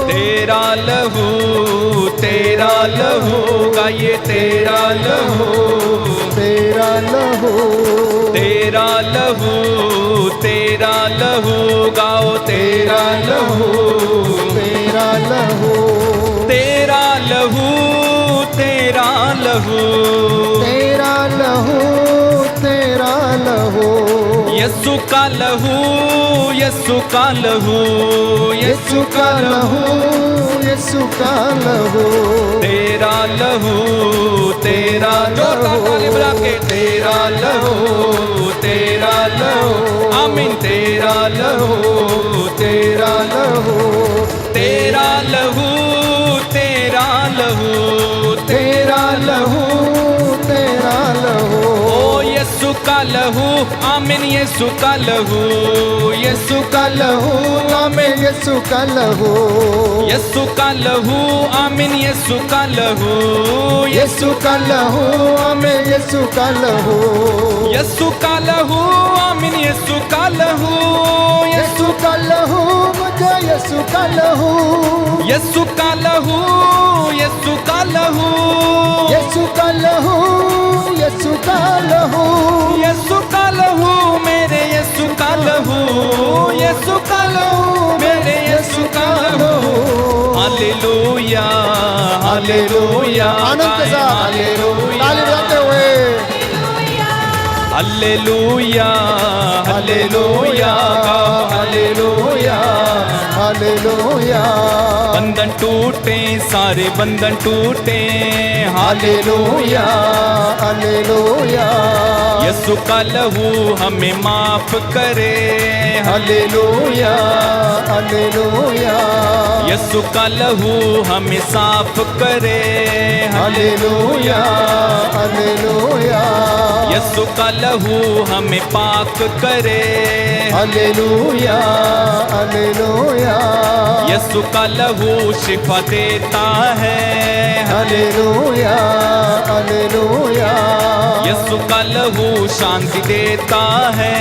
तेरा लहू तेरा लहू गाइए तेरा लहू तेरा लहू तेरा लहू तेरा लहू गाओ तेरा लहू तेरा लहू तेरा लहू तेरा लहू तेरा लहू तेरा लहू यीशु का लहू यीशु का लहू यीशु का लहू यीशु का लहू तेरा लहू तेरा जोरदार ताली बजा के तेरा लहू आमीन तेरा लहू तेरा लहू तेरा लहू तेरा लहू तेरा लहू तेरा लहू ओ यीशु का लहू आमीन यीशु का लहू यीशु का लहू आमीन यीशु का लहू यीशु का लहू आमीन यीशु का लहू यीशु का लहू आमीन यीशु का लहू यीशु का लहू आमीन यीशु का लहू यीशु का लहू मुझे यीशु का लहू यीशु का लहू यीशु का लहू यीशु का लहू यीशु का लहू यीशु का लहू मेरे यीशु का लहू यीशु का लहू मेरे यीशु का लहू हालेलुया हालेलुया आनंद के साथ हालेलुया ताली बजाते हुए हालेलुया हालेलुया हालेलुया हालेलुया बंधन टूटे सारे बंधन टूटे हालेलुया हालेलुया यीशु का लहू हमें माफ करे हालेलुया हालेलुया यीशु का लहू हमें साफ करे हालेलुया हालेलुया यीशु का लहू हमें पाक करे हालेलुया हालेलुया यीशु का लहू शिफा देता है हालेलुया हालेलुया यीशु का लहू शांति देता है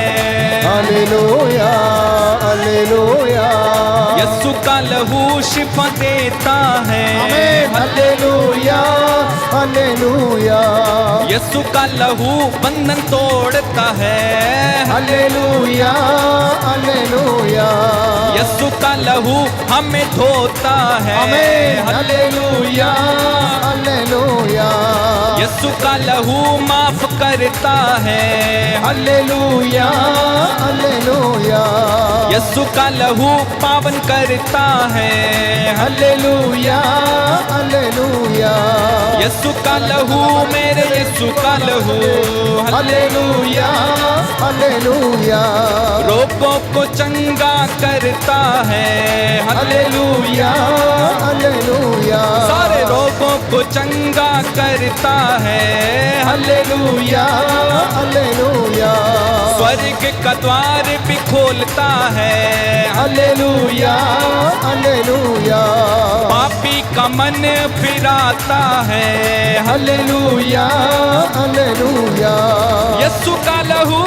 हालेलुया हालेलुया यीशु का लहू शिफा देता है हालेलुया हालेलुया यीशु का लहू बंधन तोड़ता है हालेलुया हालेलुया यीशु का लहू हमें धोता है हालेलुया हालेलुया यीशु का लहू माफ करता है हालेलुया हालेलुया यीशु का लहू पावन करता है हालेलुया हालेलुया यीशु का लहू मेरे यीशु का लहू हालेलुया हालेलुया रोगों को चंगा करता है हालेलुया हालेलुया सारे रोगों को चंगा करता है हालेलुया हालेलुया स्वर्ग का द्वार भी खोलता है हालेलुया हालेलुया पापी का मन फिराता है हालेलुया हालेलुया यीशु का लहू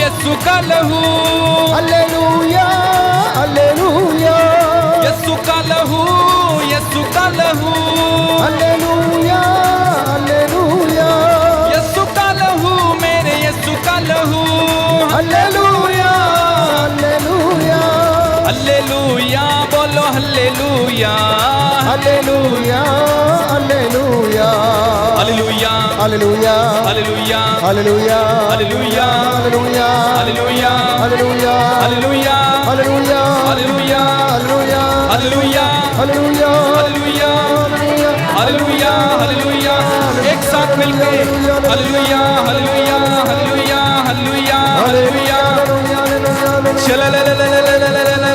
यीशु का लहू हालेलुया हालेलुया यीशु का लहू यीशु का लहू हालेलुया हालेलुया यीशु का लहू मेरे यीशु का लहू हालेलुया हालेलुया हल्लेलुया बोलो हल्लेलुया हालेलुया हालेलुया हल्लेलुया हालेलुया हल्लेलुया हालेलुया हल्लेलुया हालेलुया हल्लेलुया हालेलुया हल्लेलुया हालेलुया हल्लेलुया हालेलुया हल्लेलुया हालेलुया हल्लेलुया हल्लेलुया हल्लेलुया एक साथ मिलके हल्लेलुया हल्लेलुया हल्लेलुया हल्लेलुया हल्लेलुया चला ला ला ला ला ला ला ला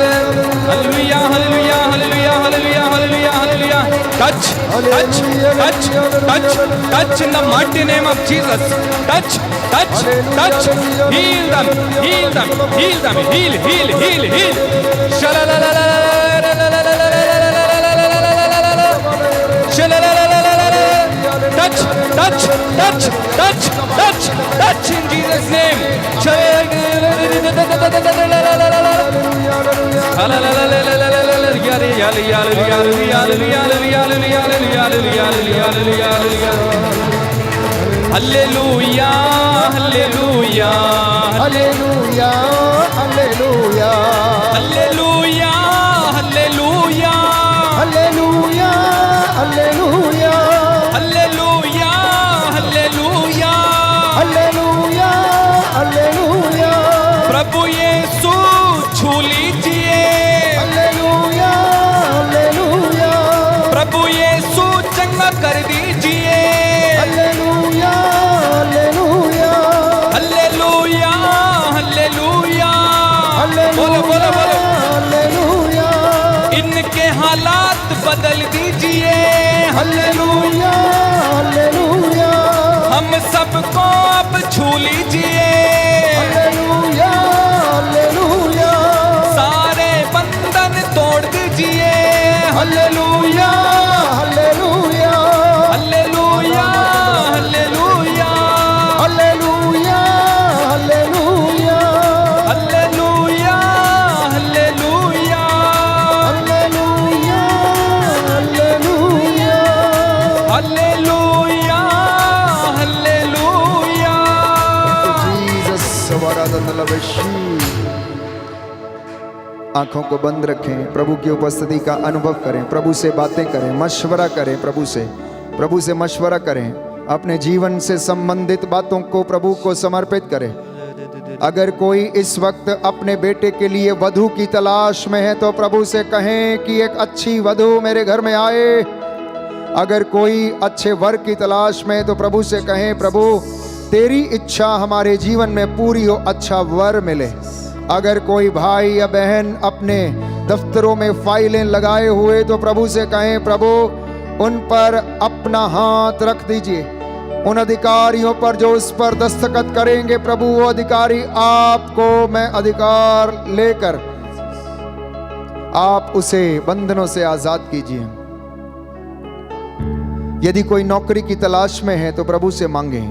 हल्लेलुया हल्लेलुया हल्लेलुया हल्लेलुया हल्लेलुया हल्लेलुया touch touch touch touch touch in the mighty name of Jesus touch touch touch heal them heal them heal them heal heal heal heal shala la la la la la la la shala la la la la touch touch touch touch touch touch in Jesus name Hallelujah, hallelujah, हालेलुया हालेलुया hallelujah, hallelujah, हालेलुया हालेलुया hallelujah, hallelujah. हालेलुया हालेलुया प्रभु यीशु छू लीजिए hallelujah हालेलुया प्रभु यीशु चंगा कर दीजिए हालेलुया हालेलुया हल्लेलुया हल्लेलुया बोलो बोलो बोलो हालेलुया इनके हालात बदल दीजिए हालेलुया हालेलुया हम सबको अब छू लीजिए हालेलुया हालेलुया सारे बंधन तोड़ दीजिए हालेलुया हालेलुया हल्लेलुया हल्लेलुया हालेलुया हालेलुया हल्लेलुया हल्लेलुया हालेलुया हालेलुया हल्लेलुया हल्लेलुया जीसस आंखों को बंद रखें, प्रभु की उपस्थिति का अनुभव करें, प्रभु से बातें करें, मशवरा करें, प्रभु से मशवरा करें। अपने जीवन से संबंधित बातों को प्रभु को समर्पित करें। अगर कोई इस वक्त अपने बेटे के लिए वधू की तलाश में है तो प्रभु से कहें कि एक अच्छी वधू मेरे घर में आए। अगर कोई अच्छे वर की तलाश में है तो प्रभु से कहें, प्रभु तेरी इच्छा हमारे जीवन में पूरी हो, अच्छा वर मिले। अगर कोई भाई या बहन अपने दफ्तरों में फाइलें लगाए हुए तो प्रभु से कहें, प्रभु उन पर अपना हाथ रख दीजिए। उन अधिकारियों पर जो उस पर दस्तखत करेंगे, प्रभु वो अधिकारी आपको मैं अधिकार लेकर आप उसे बंधनों से आजाद कीजिए। यदि कोई नौकरी की तलाश में है तो प्रभु से मांगे।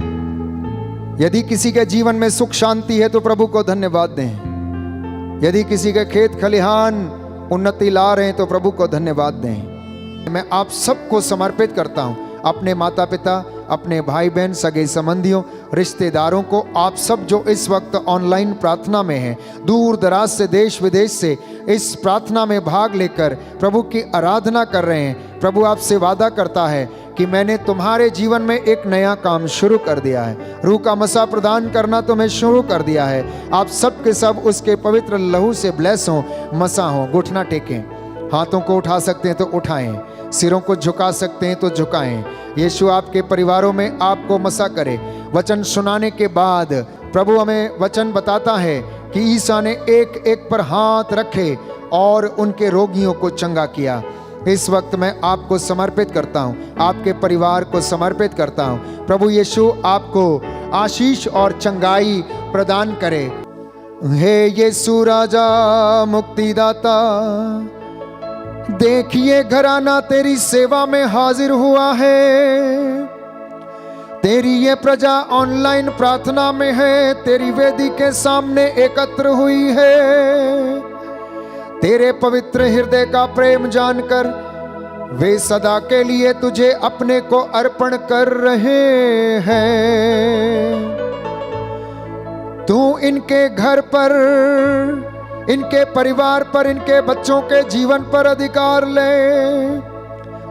यदि किसी के जीवन में सुख शांति है तो प्रभु को धन्यवाद दें। यदि किसी के खेत खलिहान उन्नति ला रहे हैं तो प्रभु को धन्यवाद दें। मैं आप सबको समर्पित करता हूं, अपने माता पिता, अपने भाई बहन, सगे संबंधियों, रिश्तेदारों को, आप सब जो इस वक्त ऑनलाइन प्रार्थना में हैं, दूर दराज से, देश विदेश से इस प्रार्थना में भाग लेकर प्रभु की आराधना कर रहे हैं। प्रभु आपसे वादा करता है कि मैंने तुम्हारे जीवन में एक नया काम शुरू कर दिया है। रूह का मसा प्रदान करना तो मैं शुरू कर दिया है। आप सब के सब उसके पवित्र लहू से ब्लेस हों, मसा हों। घुटना टेकें, हाथों को उठा सकते हैं तो उठाएं, सिरों को झुका सकते हैं तो झुकाएं। यीशु आपके परिवारों में आपको मसा करे। वचन सुनाने के बाद प्रभु हमें वचन बताता है कि ईसा ने एक एक पर हाथ रखे और उनके रोगियों को चंगा किया। इस वक्त मैं आपको समर्पित करता हूं, आपके परिवार को समर्पित करता हूं। प्रभु यीशु आपको आशीष और चंगाई प्रदान करे। हे यीशु राजा मुक्तिदाता, देखिए घराना तेरी सेवा में हाजिर हुआ है। तेरी ये प्रजा ऑनलाइन प्रार्थना में है, तेरी वेदी के सामने एकत्र हुई है। तेरे पवित्र हृदय का प्रेम जानकर वे सदा के लिए तुझे अपने को अर्पण कर रहे हैं। तू इनके घर पर, इनके परिवार पर, इनके बच्चों के जीवन पर अधिकार ले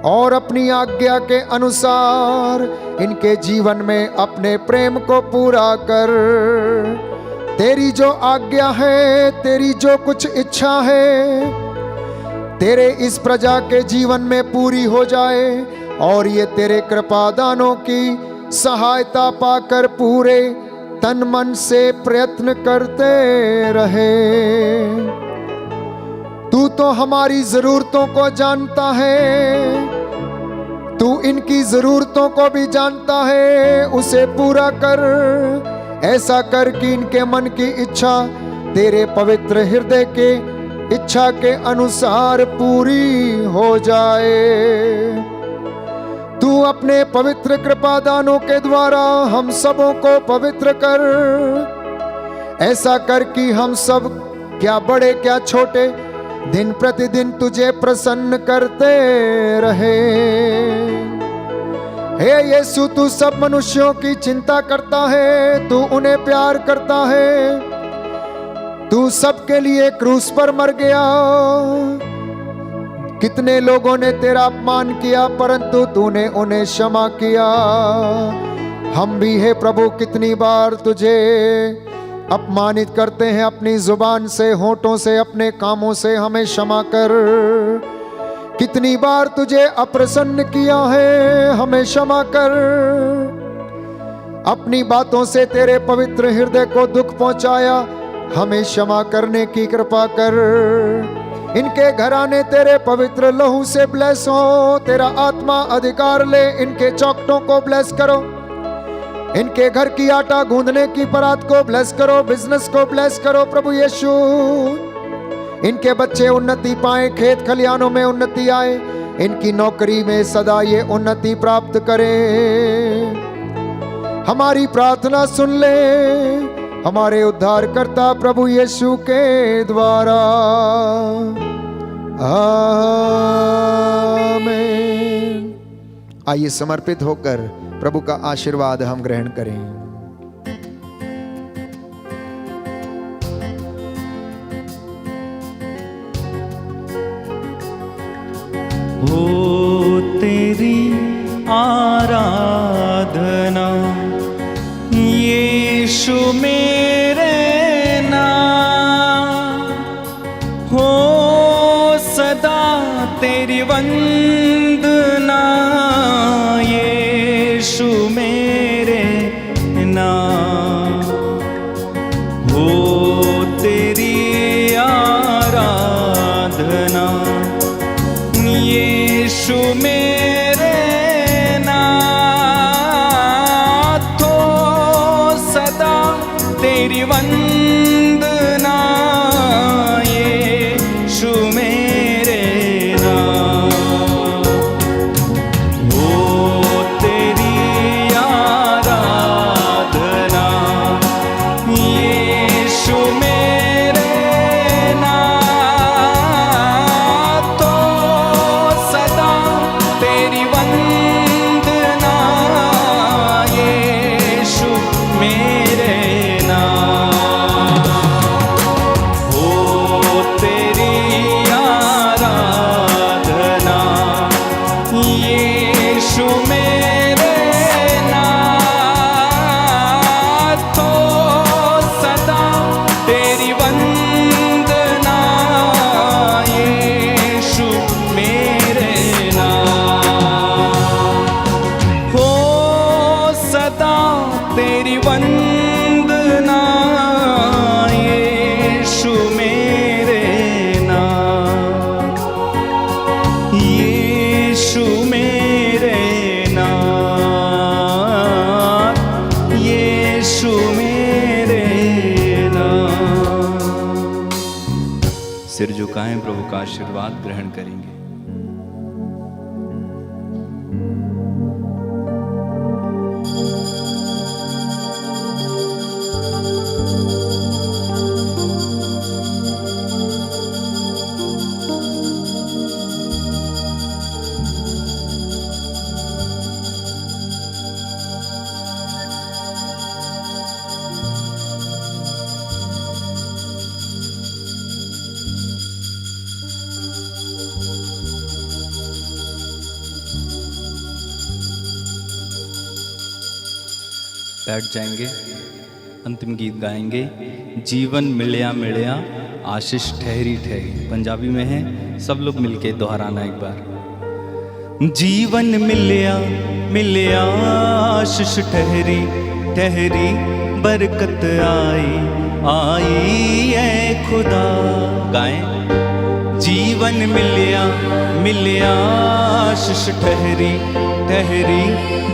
और अपनी आज्ञा के अनुसार इनके जीवन में अपने प्रेम को पूरा कर। तेरी जो आज्ञा है, तेरी जो कुछ इच्छा है, तेरे इस प्रजा के जीवन में पूरी हो जाए और ये तेरे कृपादानों की सहायता पाकर पूरे तन मन से प्रयत्न करते रहे। तू तो हमारी जरूरतों को जानता है, तू इनकी जरूरतों को भी जानता है। उसे पूरा कर, ऐसा कर कि इनके मन की इच्छा तेरे पवित्र हृदय के इच्छा के अनुसार पूरी हो जाए। तू अपने पवित्र कृपादानों के द्वारा हम सबों को पवित्र कर। ऐसा कर कि हम सब, क्या बड़े क्या छोटे, दिन प्रतिदिन तुझे प्रसन्न करते रहे। हे यीशु, तू सब मनुष्यों की चिंता करता है, तू उन्हें प्यार करता है। तू सबके लिए क्रूस पर मर गया। कितने लोगों ने तेरा अपमान किया, परंतु तूने उन्हें क्षमा किया। हम भी है प्रभु कितनी बार तुझे अपमानित करते हैं, अपनी जुबान से, होठों से, अपने कामों से। हमें क्षमा कर। कितनी बार तुझे अप्रसन्न किया है, हमें क्षमा कर। अपनी बातों से तेरे पवित्र हृदय को दुख पहुंचाया, हमें क्षमा करने की कृपा कर। इनके घराने तेरे पवित्र लहू से ब्लेस हो। तेरा आत्मा अधिकार ले, इनके चौखटों को ब्लेस करो। इनके घर की आटा गूंदने की परात को ब्लेस करो, बिजनेस को ब्लेस करो। प्रभु यीशु, इनके बच्चे उन्नति पाए, खेत खलिहानों में उन्नति आए, इनकी नौकरी में सदा ये उन्नति प्राप्त करें। हमारी प्रार्थना सुन ले, हमारे उद्धारकर्ता प्रभु यीशु के द्वारा। आमीन। आइए समर्पित होकर प्रभु का आशीर्वाद हम ग्रहण करें। हो तेरी आराधना सदा तेरी वंदना यीशु मेरे नाम हो तेरी आराधना यीशु मेरे नाम तो सदा तेरी वंदना यीशु मेरे नाम हो तेरी आराधना यीशु मेरे नाम तो सदा तेरी वंदना यीशु मेरे नाम हो तेरी आराधना यीशु मेरे नाम तो सदा तेरी वंदना यीशु मेरे नाम हो सदा तेरी वंदना यीशु मेरे नाम यीशु मेरे नाम यीशु मेरे नाम। सिर झुकाएं, प्रभु का आशीर्वाद ग्रहण करेंगे। बैठ जाएंगे, अंतिम गीत गाएंगे। जीवन मिलया मिलया आशीष ठहरी ठहरी, पंजाबी में है, सब लोग मिलके दोहराना एक बार। जीवन मिलया मिलया आशीष ठहरी ठहरी, बरकत आई आई है खुदा। गाएं। जीवन मिलया मिलया आशीष ठहरी ठहरी,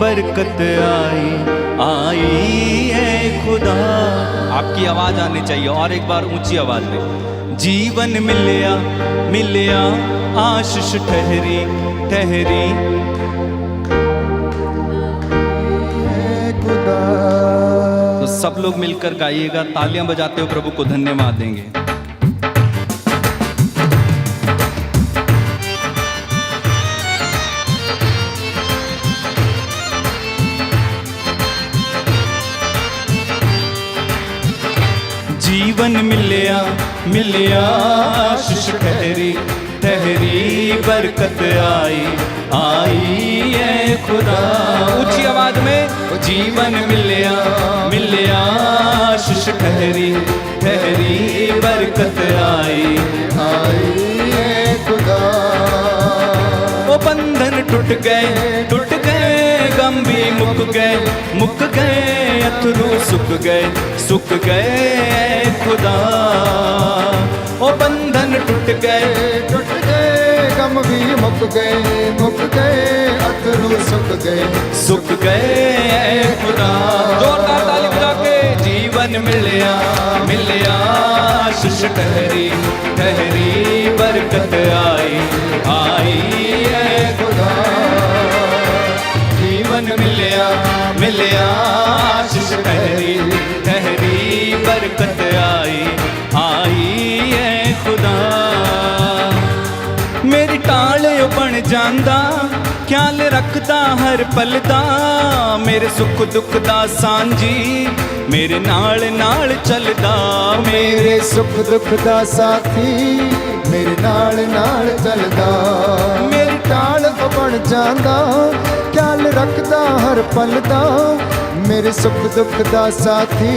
बरकत आई आई है खुदा। आपकी आवाज आनी चाहिए, और एक बार ऊंची आवाज में। जीवन मिलया मिलया आशीष ठहरी ठहरी, खुदा। तो सब लोग मिलकर गाइएगा, तालियां बजाते हुए प्रभु को धन्यवाद देंगे। जीवन मिलया मिलया आशीष ठहरी ठहरी, बरकत आई आई है खुदा। ऊंची आवाज में। जीवन मिलया मिलया आशीष ठहरी ठहरी, बरकत आई आई है खुदा। ओ बंधन टूट गए गम भी मुक गए अथरू सुख गए खुदा। ओ बंधन टूट गए गम भी मुक गए अथरू सुख गए खुदा। जोरदार ताली बजा के। जीवन मिलया मिलया आशीष ठहरी ठहरी, बरकत आई आई है खुदा। जीवन मिलया मिलया आशीष ठहरी ठहरी, बरकत आई आई है खुदा। मेरी टाल बन जांदा, ख्याल रखदा हर पल दा, मेरे सुख दुख दा सांझी मेरे नाल नाल चलदा। मेरे सुख दुख दा साथी मेरे नाल नाल चलदा। मेरी टाल बन जांदा, ख्याल रखदा हर पल दा, मेरे सुख दुख दा साथी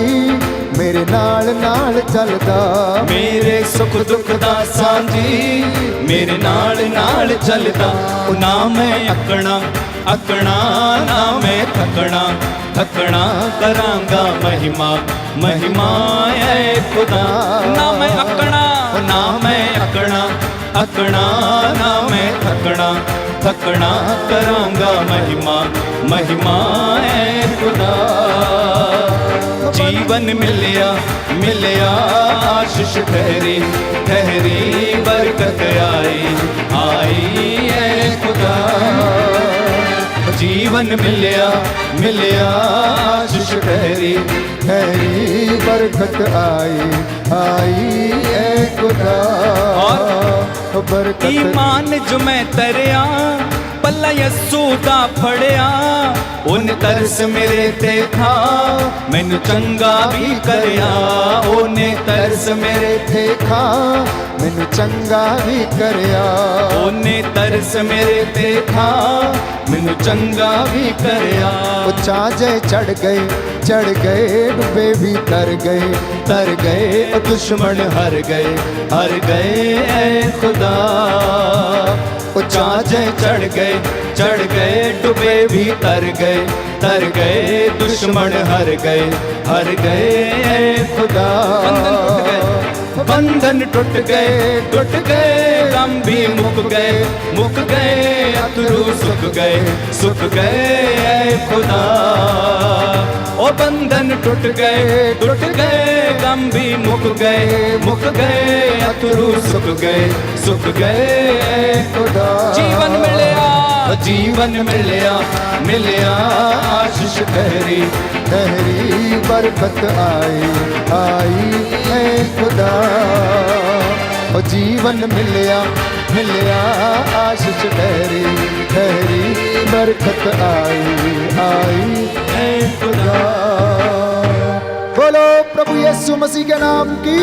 मेरे नाल नाल चलदा। मेरे सुख दुख दा सांझी मेरे नाल नाल चलदा ना मैं अकना अकना ना मैं थकना थकना करांगा महिमा महिमा है खुदा ना मैं अकना ना मैं अकना अकना ना मैं थकना थकना करांगा महिमा महिमा है खुदा जीवन मिलिया मिलिया आशीष ठहरी ठहरी बरकत आई आई है खुदा जीवन मिलिया मिलिया आशीष ठहरी ठहरी बरकत आई आई है खुदा बरकत ईमान जो मैं तरया पल्ला यसू दा फड़िया उन तरस मेरे ते था मैनू चंगा भी करया ओने तरस मेरे थे खा मैनू चंगा भी करया ओने तरस मेरे ते था मैनू चंगा भी करया चाजे चढ़ गए डूबे भी तर गए ओ दुश्मन हर गए ऐ खुदा ओ चाजे चढ़ गए डूबे भी तर गए दुश्मन हर गए ऐ खुदा बंधन टूट गए गम भी मुक गए अतरू सुख गए ऐ खुदा ओ बंधन टूट गए गम भी मुक गए अतरू सुख गए ऐ खुदा जीवन मिलिया आशीष ठहरी बरकत आई है खुदा ओ जीवन मिलिया आशीष ठहरी बरकत आई है खुदा। बोलो प्रभु यीशु मसीह के नाम की